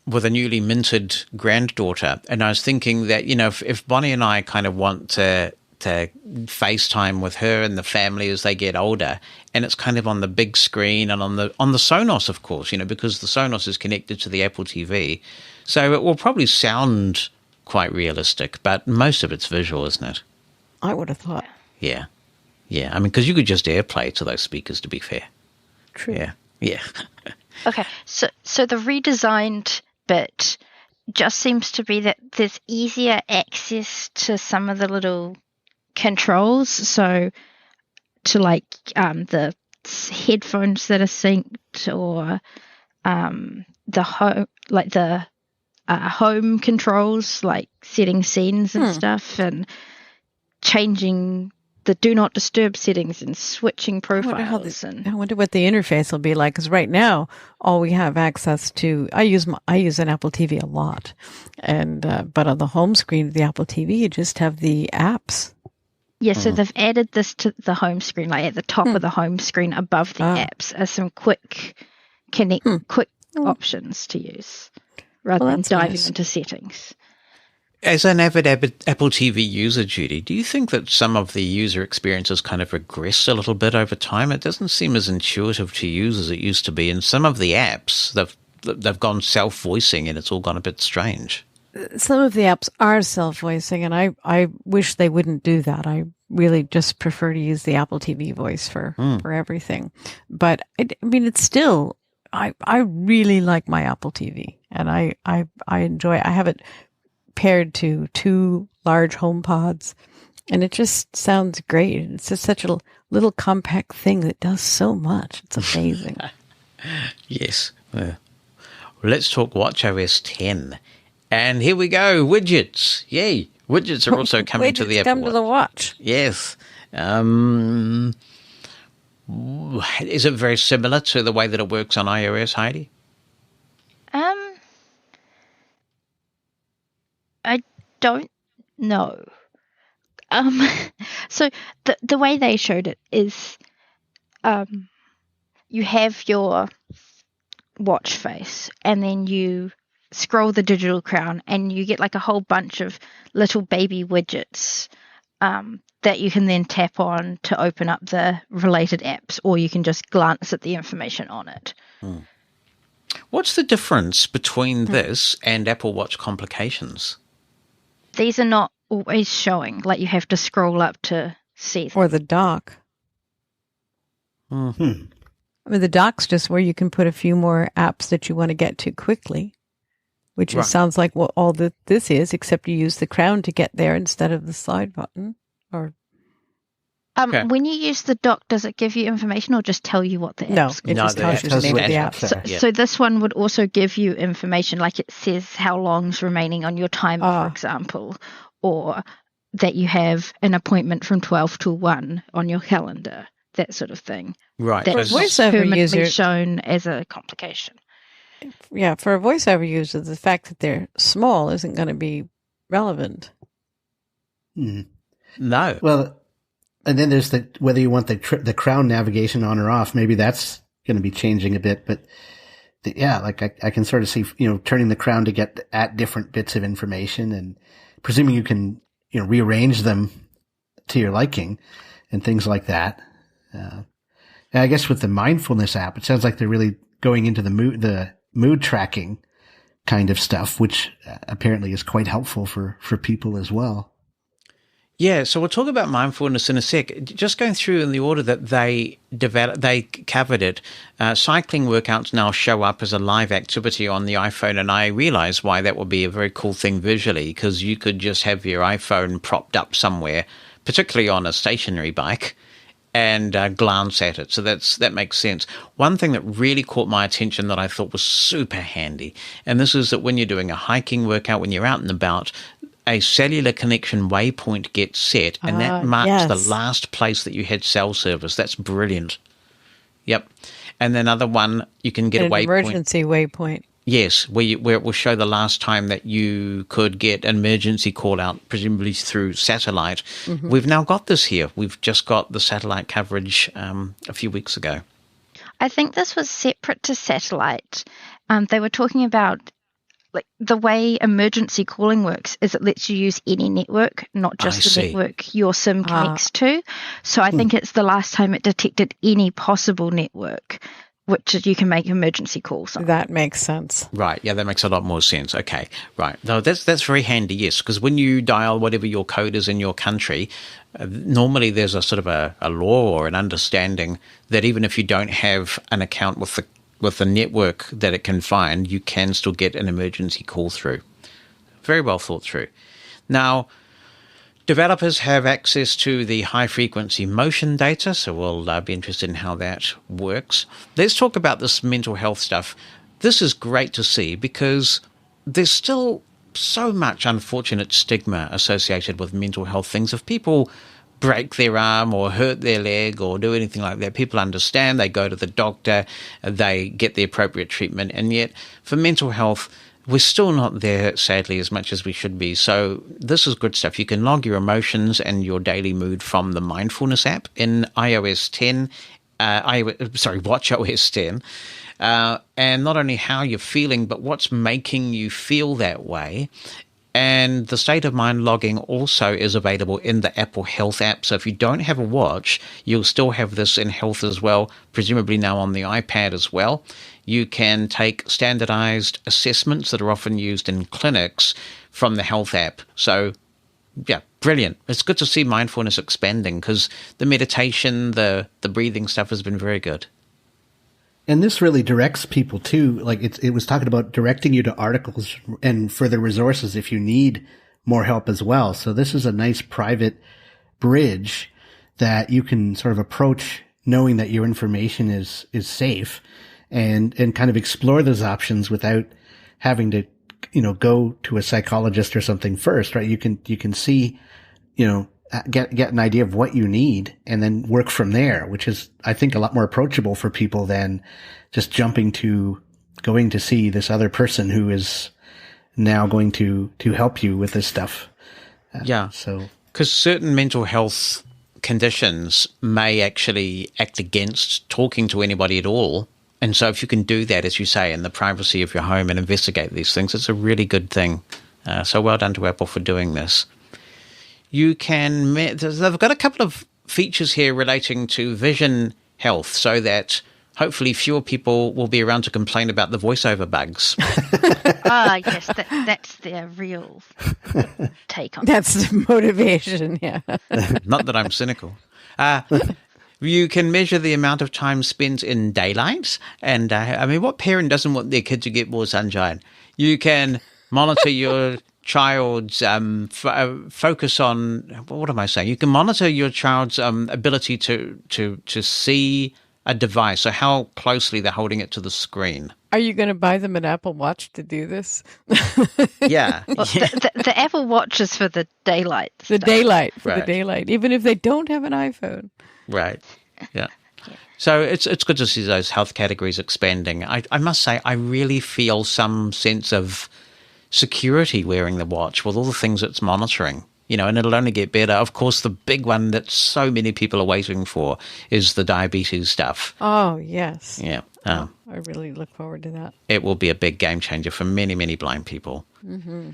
with a newly minted granddaughter, and I was thinking that, if Bonnie and I kind of want to FaceTime with her and the family as they get older, and it's kind of on the big screen and on the Sonos, of course, because the Sonos is connected to the Apple TV, so it will probably sound quite realistic, but most of it's visual, isn't it? I would have thought. Yeah. I mean, because you could just AirPlay to those speakers, to be fair. True. Yeah. Okay, so the redesigned bit just seems to be that there's easier access to some of the little controls. So to the headphones that are synced, or the home controls, like setting scenes and stuff, and changing the do not disturb settings and switching profiles. I wonder what the interface will be like, because right now all we have access to, I use an Apple TV a lot, and but on the home screen of the Apple TV you just have the apps. Yeah, so they've added this to the home screen, like at the top of the home screen above the apps are some quick options to use rather than diving into settings. As an avid Apple TV user, Judy, do you think that some of the user experience has kind of regressed a little bit over time? It doesn't seem as intuitive to use as it used to be. And some of the apps, they've gone self-voicing, and it's all gone a bit strange. Some of the apps are self-voicing, and I wish they wouldn't do that. I really just prefer to use the Apple TV voice for everything. But it's still, I really like my Apple TV, and I enjoy it. I have it paired to 2 large HomePods, and it just sounds great. It's just such a little compact thing that does so much. It's amazing. Yes. Well, let's talk watchOS 10. And here we go, widgets. Yay. Widgets are also coming to the Apple Watch. Come to the watch. Yes. Is it very similar to the way that it works on iOS, Heidi? I don't know. So the way they showed it is, you have your watch face, and then you scroll the digital crown, and you get like a whole bunch of little baby widgets that you can then tap on to open up the related apps, or you can just glance at the information on it. What's the difference between this and Apple Watch complications? These are not always showing, like you have to scroll up to see them. Or the dock. The dock's just where you can put a few more apps that you want to get to quickly, which sounds like what all this is, except you use the crown to get there instead of the side button. Or when you use the dock, does it give you information or just tell you what the apps? No, it just tells you the name of the apps. So this one would also give you information, like it says how long's remaining on your timer, for example, or that you have an appointment from 12 to 1 on your calendar, that sort of thing. Right. That's permanently shown as a complication. Yeah, for a voiceover user, the fact that they're small isn't going to be relevant. No. Well, and then there's whether you want the crown navigation on or off. Maybe that's going to be changing a bit. But I can sort of see, turning the crown to get at different bits of information, and presuming you can, rearrange them to your liking and things like that. And I guess with the mindfulness app, it sounds like they're really going into the mood tracking kind of stuff, which apparently is quite helpful for people as well. Yeah, so we'll talk about mindfulness in a sec. Just going through in the order that they covered it, cycling workouts now show up as a live activity on the iPhone, and I realize why that would be a very cool thing visually, because you could just have your iPhone propped up somewhere, particularly on a stationary bike, and glance at it. So that makes sense. One thing that really caught my attention that I thought was super handy, and this is that when you're doing a hiking workout, when you're out and about, a cellular connection waypoint gets set, and that marks the last place that you had cell service. That's brilliant. Yep. And then another one, you can get a waypoint. Emergency waypoint. Yes, where it will show the last time that you could get an emergency call out, presumably through satellite. Mm-hmm. We've now got this here. We've just got the satellite coverage a few weeks ago. I think this was separate to satellite. They were talking about like the way emergency calling works is it lets you use any network, not just the network your SIM connects to. So I think it's the last time it detected any possible network which you can make emergency calls on. That makes sense. Right. Yeah, that makes a lot more sense. Okay. Right. No, that's very handy, yes, because when you dial whatever your code is in your country, normally there's a sort of a law or an understanding that even if you don't have an account with the network that it can find, you can still get an emergency call through. Very well thought through. Now, developers have access to the high-frequency motion data, so we'll be interested in how that works. Let's talk about this mental health stuff. This is great to see because there's still so much unfortunate stigma associated with mental health things. If people break their arm or hurt their leg or do anything like that, people understand, they go to the doctor, they get the appropriate treatment, and yet for mental health, we're still not there, sadly, as much as we should be. So this is good stuff. You can log your emotions and your daily mood from the mindfulness app in iOS 10, watchOS 10. And not only how you're feeling, but what's making you feel that way. And the state of mind logging also is available in the Apple Health app. So if you don't have a watch, you'll still have this in Health as well, presumably now on the iPad as well. You can take standardized assessments that are often used in clinics from the Health app. So, yeah, brilliant. It's good to see mindfulness expanding because the meditation, the breathing stuff has been very good. And this really directs people too. Like it was talking about directing you to articles and further resources if you need more help as well. So this is a nice private bridge that you can sort of approach knowing that your information is safe and kind of explore those options without having to, go to a psychologist or something first, right? You can see, get an idea of what you need and then work from there, which is, I think, a lot more approachable for people than just going to see this other person who is now going to help you with this stuff. Because certain mental health conditions may actually act against talking to anybody at all. And so if you can do that, as you say, in the privacy of your home and investigate these things, it's a really good thing. So well done to Apple for doing this. You can, they've got a couple of features here relating to vision health so that hopefully fewer people will be around to complain about the voiceover bugs. Yes, that's their real take on it. That's the motivation, yeah. Not that I'm cynical. You can measure the amount of time spent in daylight. And, what parent doesn't want their kid to get more sunshine? You can monitor your child's focus on, what am I saying? You can monitor your child's ability to see a device, so how closely they're holding it to the screen. Are you going to buy them an Apple Watch to do this? Yeah. Well, the Apple Watch is for the daylight. The daylight, even if they don't have an iPhone. Right. Yeah. So it's good to see those health categories expanding. I must say, I really feel some sense of security wearing the watch with all the things it's monitoring, and it'll only get better. Of course, the big one that so many people are waiting for is the diabetes stuff. Oh, yes. Yeah. I really look forward to that. It will be a big game changer for many, many blind people. Mm-hmm.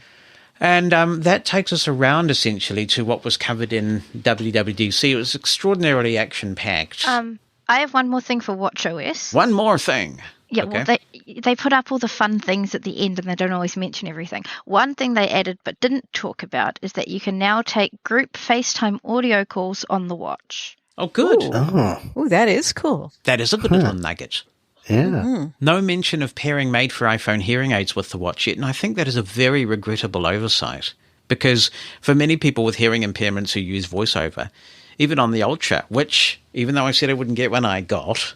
And that takes us around essentially to what was covered in WWDC. It was extraordinarily action-packed. I have one more thing for watchOS. One more thing. Yeah, okay. Well, they put up all the fun things at the end and they don't always mention everything. One thing they added but didn't talk about is that you can now take group FaceTime audio calls on the watch. Oh, good. Oh, that is cool. That is a good little nugget. Yeah. Mm-hmm. No mention of pairing made for iPhone hearing aids with the watch yet, and I think that is a very regrettable oversight because for many people with hearing impairments who use VoiceOver, even on the Ultra, which, even though I said I wouldn't get one, I got,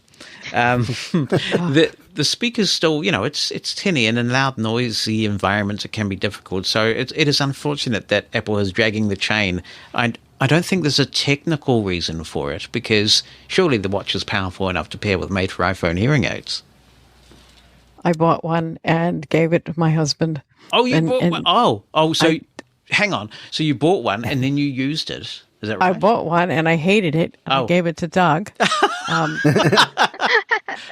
the speaker's still, it's tinny, and in loud, noisy environments it can be difficult. So it is unfortunate that Apple is dragging the chain. I don't think there's a technical reason for it because surely the watch is powerful enough to pair with made for iPhone hearing aids. I bought one and gave it to my husband. Oh, you bought one? So hang on. So you bought one and then you used it. Is that right? I bought one and I hated it. I gave it to Doug.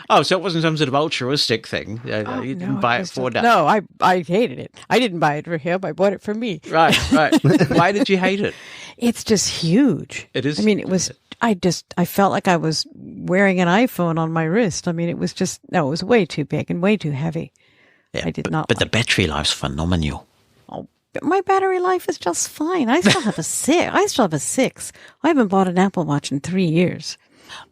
Oh, so it wasn't some sort of altruistic thing. You didn't buy it for that. No, I hated it. I didn't buy it for him. I bought it for me. Right. Why did you hate it? It's just huge. It is. I mean, it was. I felt like I was wearing an iPhone on my wrist. I mean, it was just it was way too big and way too heavy. Yeah, I did not. But the battery life's phenomenal. Oh, but my battery life is just fine. I still have a 6. I haven't bought an Apple Watch in 3 years.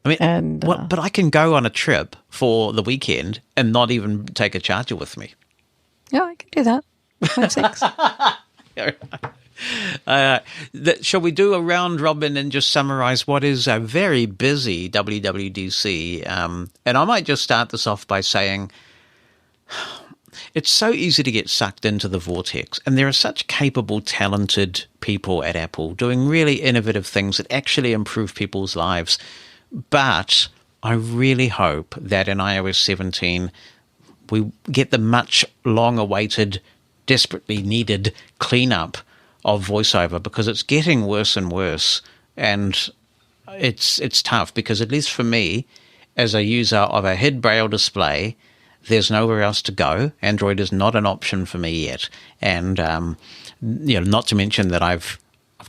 I mean, but I can go on a trip for the weekend and not even take a charger with me. Yeah, I can do that. 5, 6. Shall we do a round robin and just summarize what is a very busy WWDC? And I might just start this off by saying it's so easy to get sucked into the vortex, and there are such capable, talented people at Apple doing really innovative things that actually improve people's lives. But I really hope that in iOS 17 we get the much long-awaited, desperately needed cleanup of VoiceOver, because it's getting worse and worse, and it's tough because, at least for me, as a user of a head braille display, there's nowhere else to go. Android is not an option for me yet, and not to mention that I've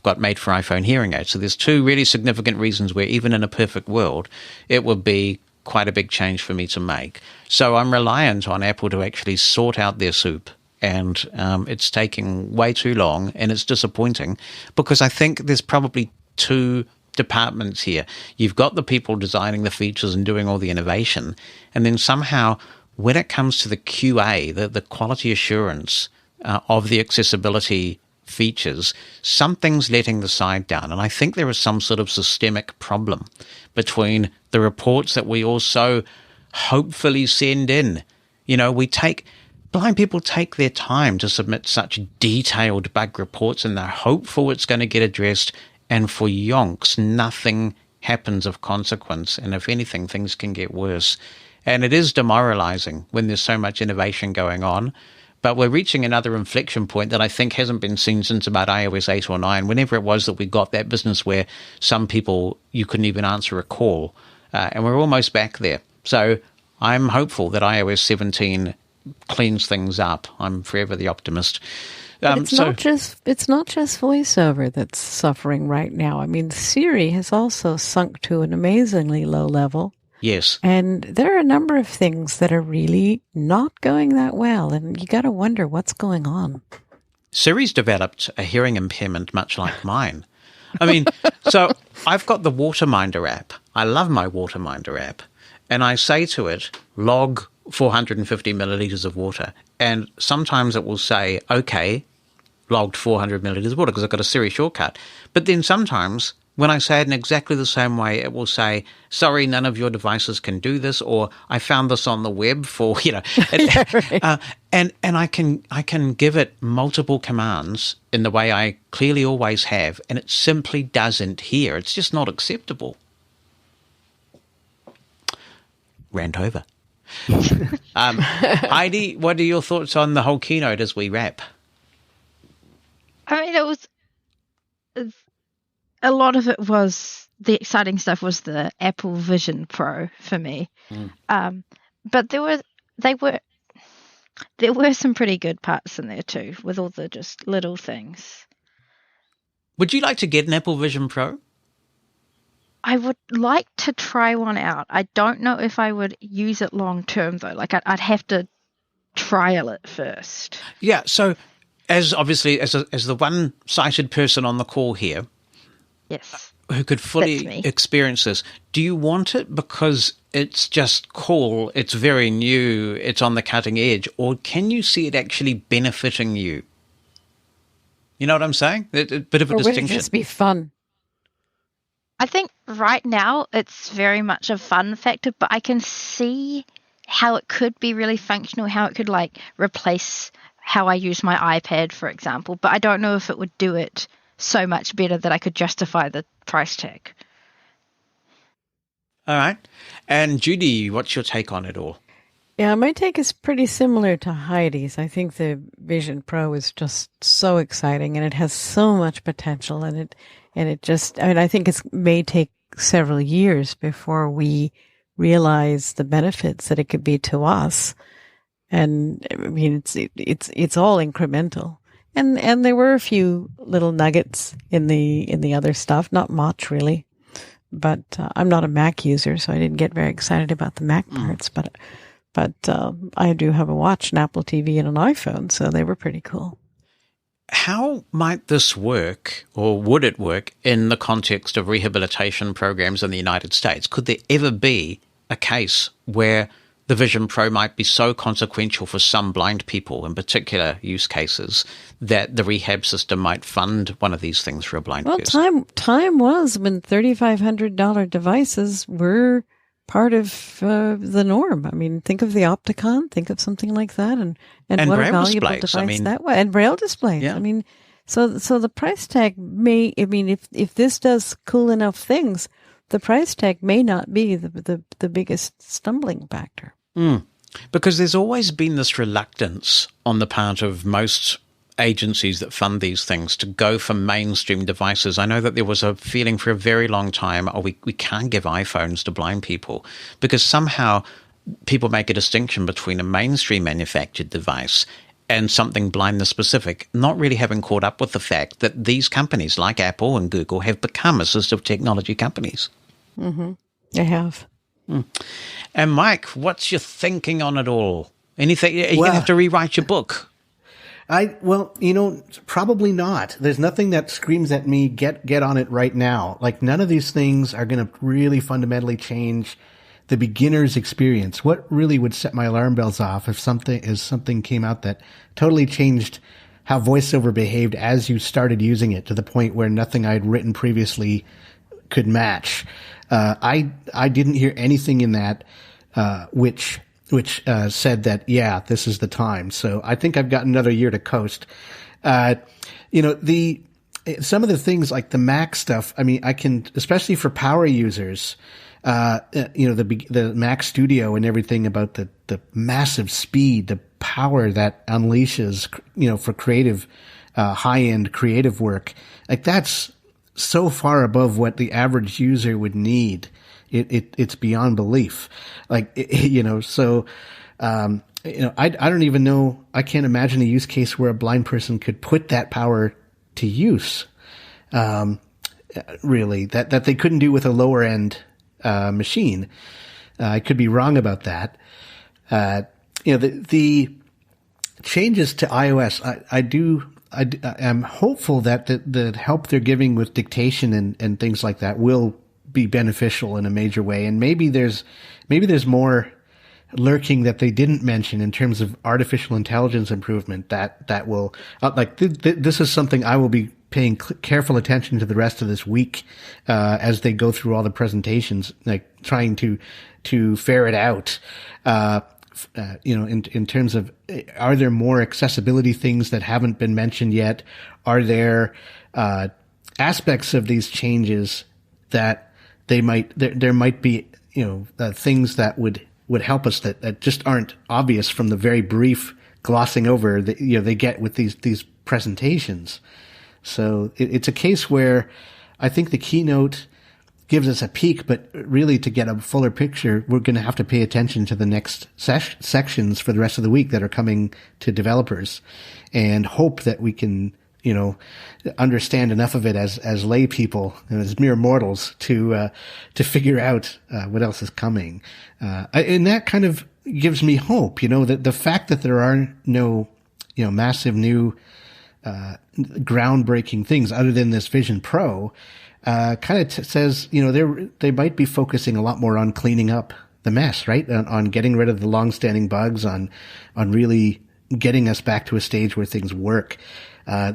got made for iPhone hearing aids. So there's two really significant reasons where, even in a perfect world, it would be quite a big change for me to make. So I'm reliant on Apple to actually sort out their soup. And it's taking way too long, and it's disappointing because I think there's probably two departments here. You've got the people designing the features and doing all the innovation, and then somehow when it comes to the QA, the quality assurance of the accessibility features, something's letting the side down. And I think there is some sort of systemic problem between the reports that we also hopefully send in. Blind people take their time to submit such detailed bug reports, and they're hopeful it's going to get addressed, and for yonks, nothing happens of consequence, and if anything, things can get worse. And it is demoralizing when there's so much innovation going on, but we're reaching another inflection point that I think hasn't been seen since about iOS 8 or 9, whenever it was that we got that business where some people, you couldn't even answer a call, and we're almost back there. So I'm hopeful that iOS 17 cleans things up. I'm forever the optimist. It's not just VoiceOver that's suffering right now. I mean, Siri has also sunk to an amazingly low level. Yes. And there are a number of things that are really not going that well, and you got to wonder what's going on. Siri's developed a hearing impairment much like mine. I mean, so I've got the Waterminder app. I love my Waterminder app. And I say to it, log 450 milliliters of water. And sometimes it will say, okay, logged 400 milliliters of water, because I've got a Siri shortcut. But then sometimes when I say it in exactly the same way, it will say, sorry, none of your devices can do this, or I found this on the web for, and I can give it multiple commands in the way I clearly always have, and it simply doesn't hear. It's just not acceptable. Rant over. Heidi, what are your thoughts on the whole keynote as we wrap? I mean, it was a lot of it was the exciting stuff was the Apple Vision Pro for me. But there were some pretty good parts in there too, with all the just little things. Would you like to get an Apple Vision Pro? I would like to try one out. I don't know if I would use it long term though. Like I'd have to trial it first. Yeah. So, as the one-sighted person on the call here, yes, who could fully experience this, do you want it because it's just cool, it's very new, it's on the cutting edge, or can you see it actually benefiting you? You know what I'm saying? A bit of a distinction. Would it just be fun? I think right now it's very much a fun factor, but I can see how it could be really functional, how it could like replace how I use my iPad, for example. But I don't know if it would do it so much better that I could justify the price tag. All right. And Judy, what's your take on it all? Yeah, my take is pretty similar to Heidi's. I think the Vision Pro is just so exciting, and it has so much potential, and it just, I mean, I think it may take several years before we realize the benefits that it could be to us. And I mean, it's all incremental. And there were a few little nuggets in the other stuff, not much really. But I'm not a Mac user, so I didn't get very excited about the Mac parts. But I do have a watch, an Apple TV, and an iPhone, so they were pretty cool. How might this work, or would it work, in the context of rehabilitation programs in the United States? Could there ever be a case where the Vision Pro might be so consequential for some blind people, in particular use cases, that the rehab system might fund one of these things for a blind person? Time was when $3,500 devices were part of the norm. I mean, think of the Opticon, think of something like that, and what a valuable device that was. And Braille displays. Yeah. I mean, so the price tag may, I mean, if this does cool enough things, the price tag may not be the biggest stumbling factor. Because there's always been this reluctance on the part of most agencies that fund these things to go for mainstream devices. I know that there was a feeling for a very long time, we can't give iPhones to blind people, because somehow people make a distinction between a mainstream manufactured device and something blindness specific, not really having caught up with the fact that these companies like Apple and Google have become assistive technology companies. Mm-hmm. They have. And Mike, what's your thinking on it all? Anything? Are you going to have to rewrite your book? Probably not. There's nothing that screams at me, get on it right now. Like, none of these things are going to really fundamentally change the beginner's experience. What really would set my alarm bells off if something came out that totally changed how VoiceOver behaved as you started using it, to the point where nothing I'd written previously could match. I didn't hear anything in that, which said that, yeah, this is the time. So I think I've got another year to coast. Some of the things like the Mac stuff, I mean, I can, especially for power users, the Mac Studio and everything about the massive speed, the power that unleashes, for creative, high-end creative work. Like, that's so far above what the average user would need. It's beyond belief. Like, I don't even know, I can't imagine a use case where a blind person could put that power to use. Really, that they couldn't do with a lower end, machine. I could be wrong about that. The changes to iOS, I'm hopeful that the help they're giving with dictation and things like that will be beneficial in a major way. And maybe there's more lurking that they didn't mention in terms of artificial intelligence improvement that will, this is something I will be paying careful attention to the rest of this week, as they go through all the presentations, like trying to ferret out, in terms of, are there more accessibility things that haven't been mentioned yet? Are there aspects of these changes that there might be, things that would help us that just aren't obvious from the very brief glossing over that, they get with these presentations. So it's a case where I think the keynote gives us a peek, but really to get a fuller picture, we're going to have to pay attention to the next sections for the rest of the week that are coming to developers, and hope that we can, understand enough of it as lay people and as mere mortals to figure out what else is coming. And that kind of gives me hope, that the fact that there are no, massive new, groundbreaking things other than this Vision Pro, kind of says, they might be focusing a lot more on cleaning up the mess, right? On getting rid of the long-standing bugs, on really getting us back to a stage where things work.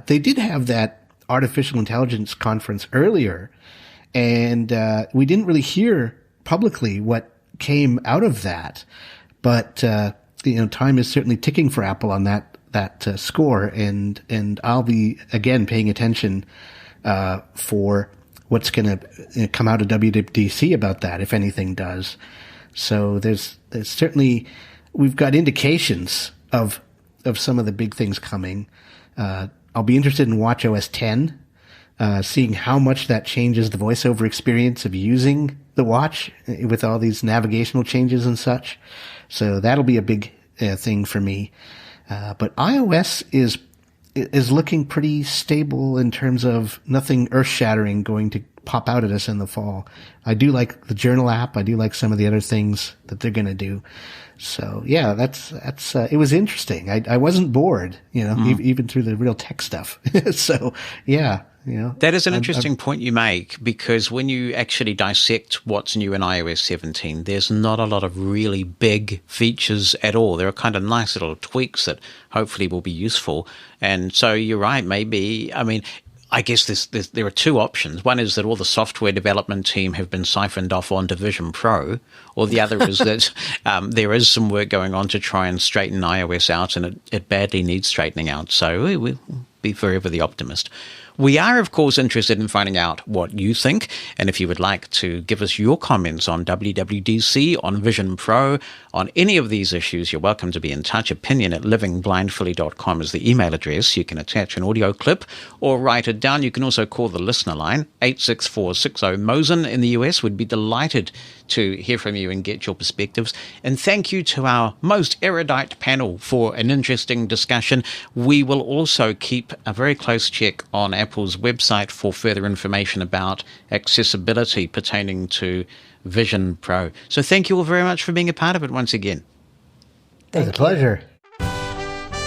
They did have that artificial intelligence conference earlier, and we didn't really hear publicly what came out of that. But time is certainly ticking for Apple on that score, and I'll be again paying attention for what's going to come out of WWDC about that, if anything does. So there's certainly, we've got indications of some of the big things coming. I'll be interested in watchOS 10, seeing how much that changes the voiceover experience of using the watch with all these navigational changes and such. So that'll be a big thing for me. But iOS is looking pretty stable in terms of nothing earth-shattering going to pop out at us in the fall. I do like the journal app. I do like some of the other things that they're going to do. So yeah, that's it was interesting. I wasn't bored, even through the real tech stuff. So yeah. That is an interesting point you make, because when you actually dissect what's new in iOS 17, there's not a lot of really big features at all. There are kind of nice little tweaks that hopefully will be useful. And so you're right, maybe, I guess there are two options. One is that all the software development team have been siphoned off onto Vision Pro, or the other is that there is some work going on to try and straighten iOS out, and it badly needs straightening out. So we'll be forever the optimist. We are, of course, interested in finding out what you think. And if you would like to give us your comments on WWDC, on Vision Pro, on any of these issues, you're welcome to be in touch. opinion@livingblindfully.com is the email address. You can attach an audio clip or write it down. You can also call the listener line, 86460-MOSEN in the US. We'd be delighted to hear from you and get your perspectives. And thank you to our most erudite panel for an interesting discussion. We will also keep a very close check on Apple's website for further information about accessibility pertaining to Vision Pro. So thank you all very much for being a part of it once again. It's a pleasure.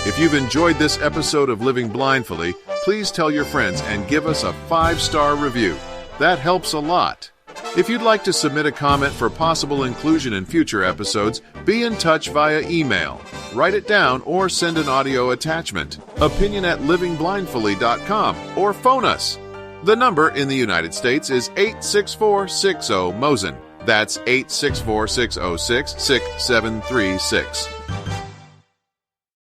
If you've enjoyed this episode of Living Blindfully, please tell your friends and give us a 5-star review. That helps a lot. If you'd like to submit a comment for possible inclusion in future episodes, be in touch via email. Write it down or send an audio attachment. opinion@livingblindfully.com or phone us. The number in the United States is 86460-MOSEN. That's 864-606-6736.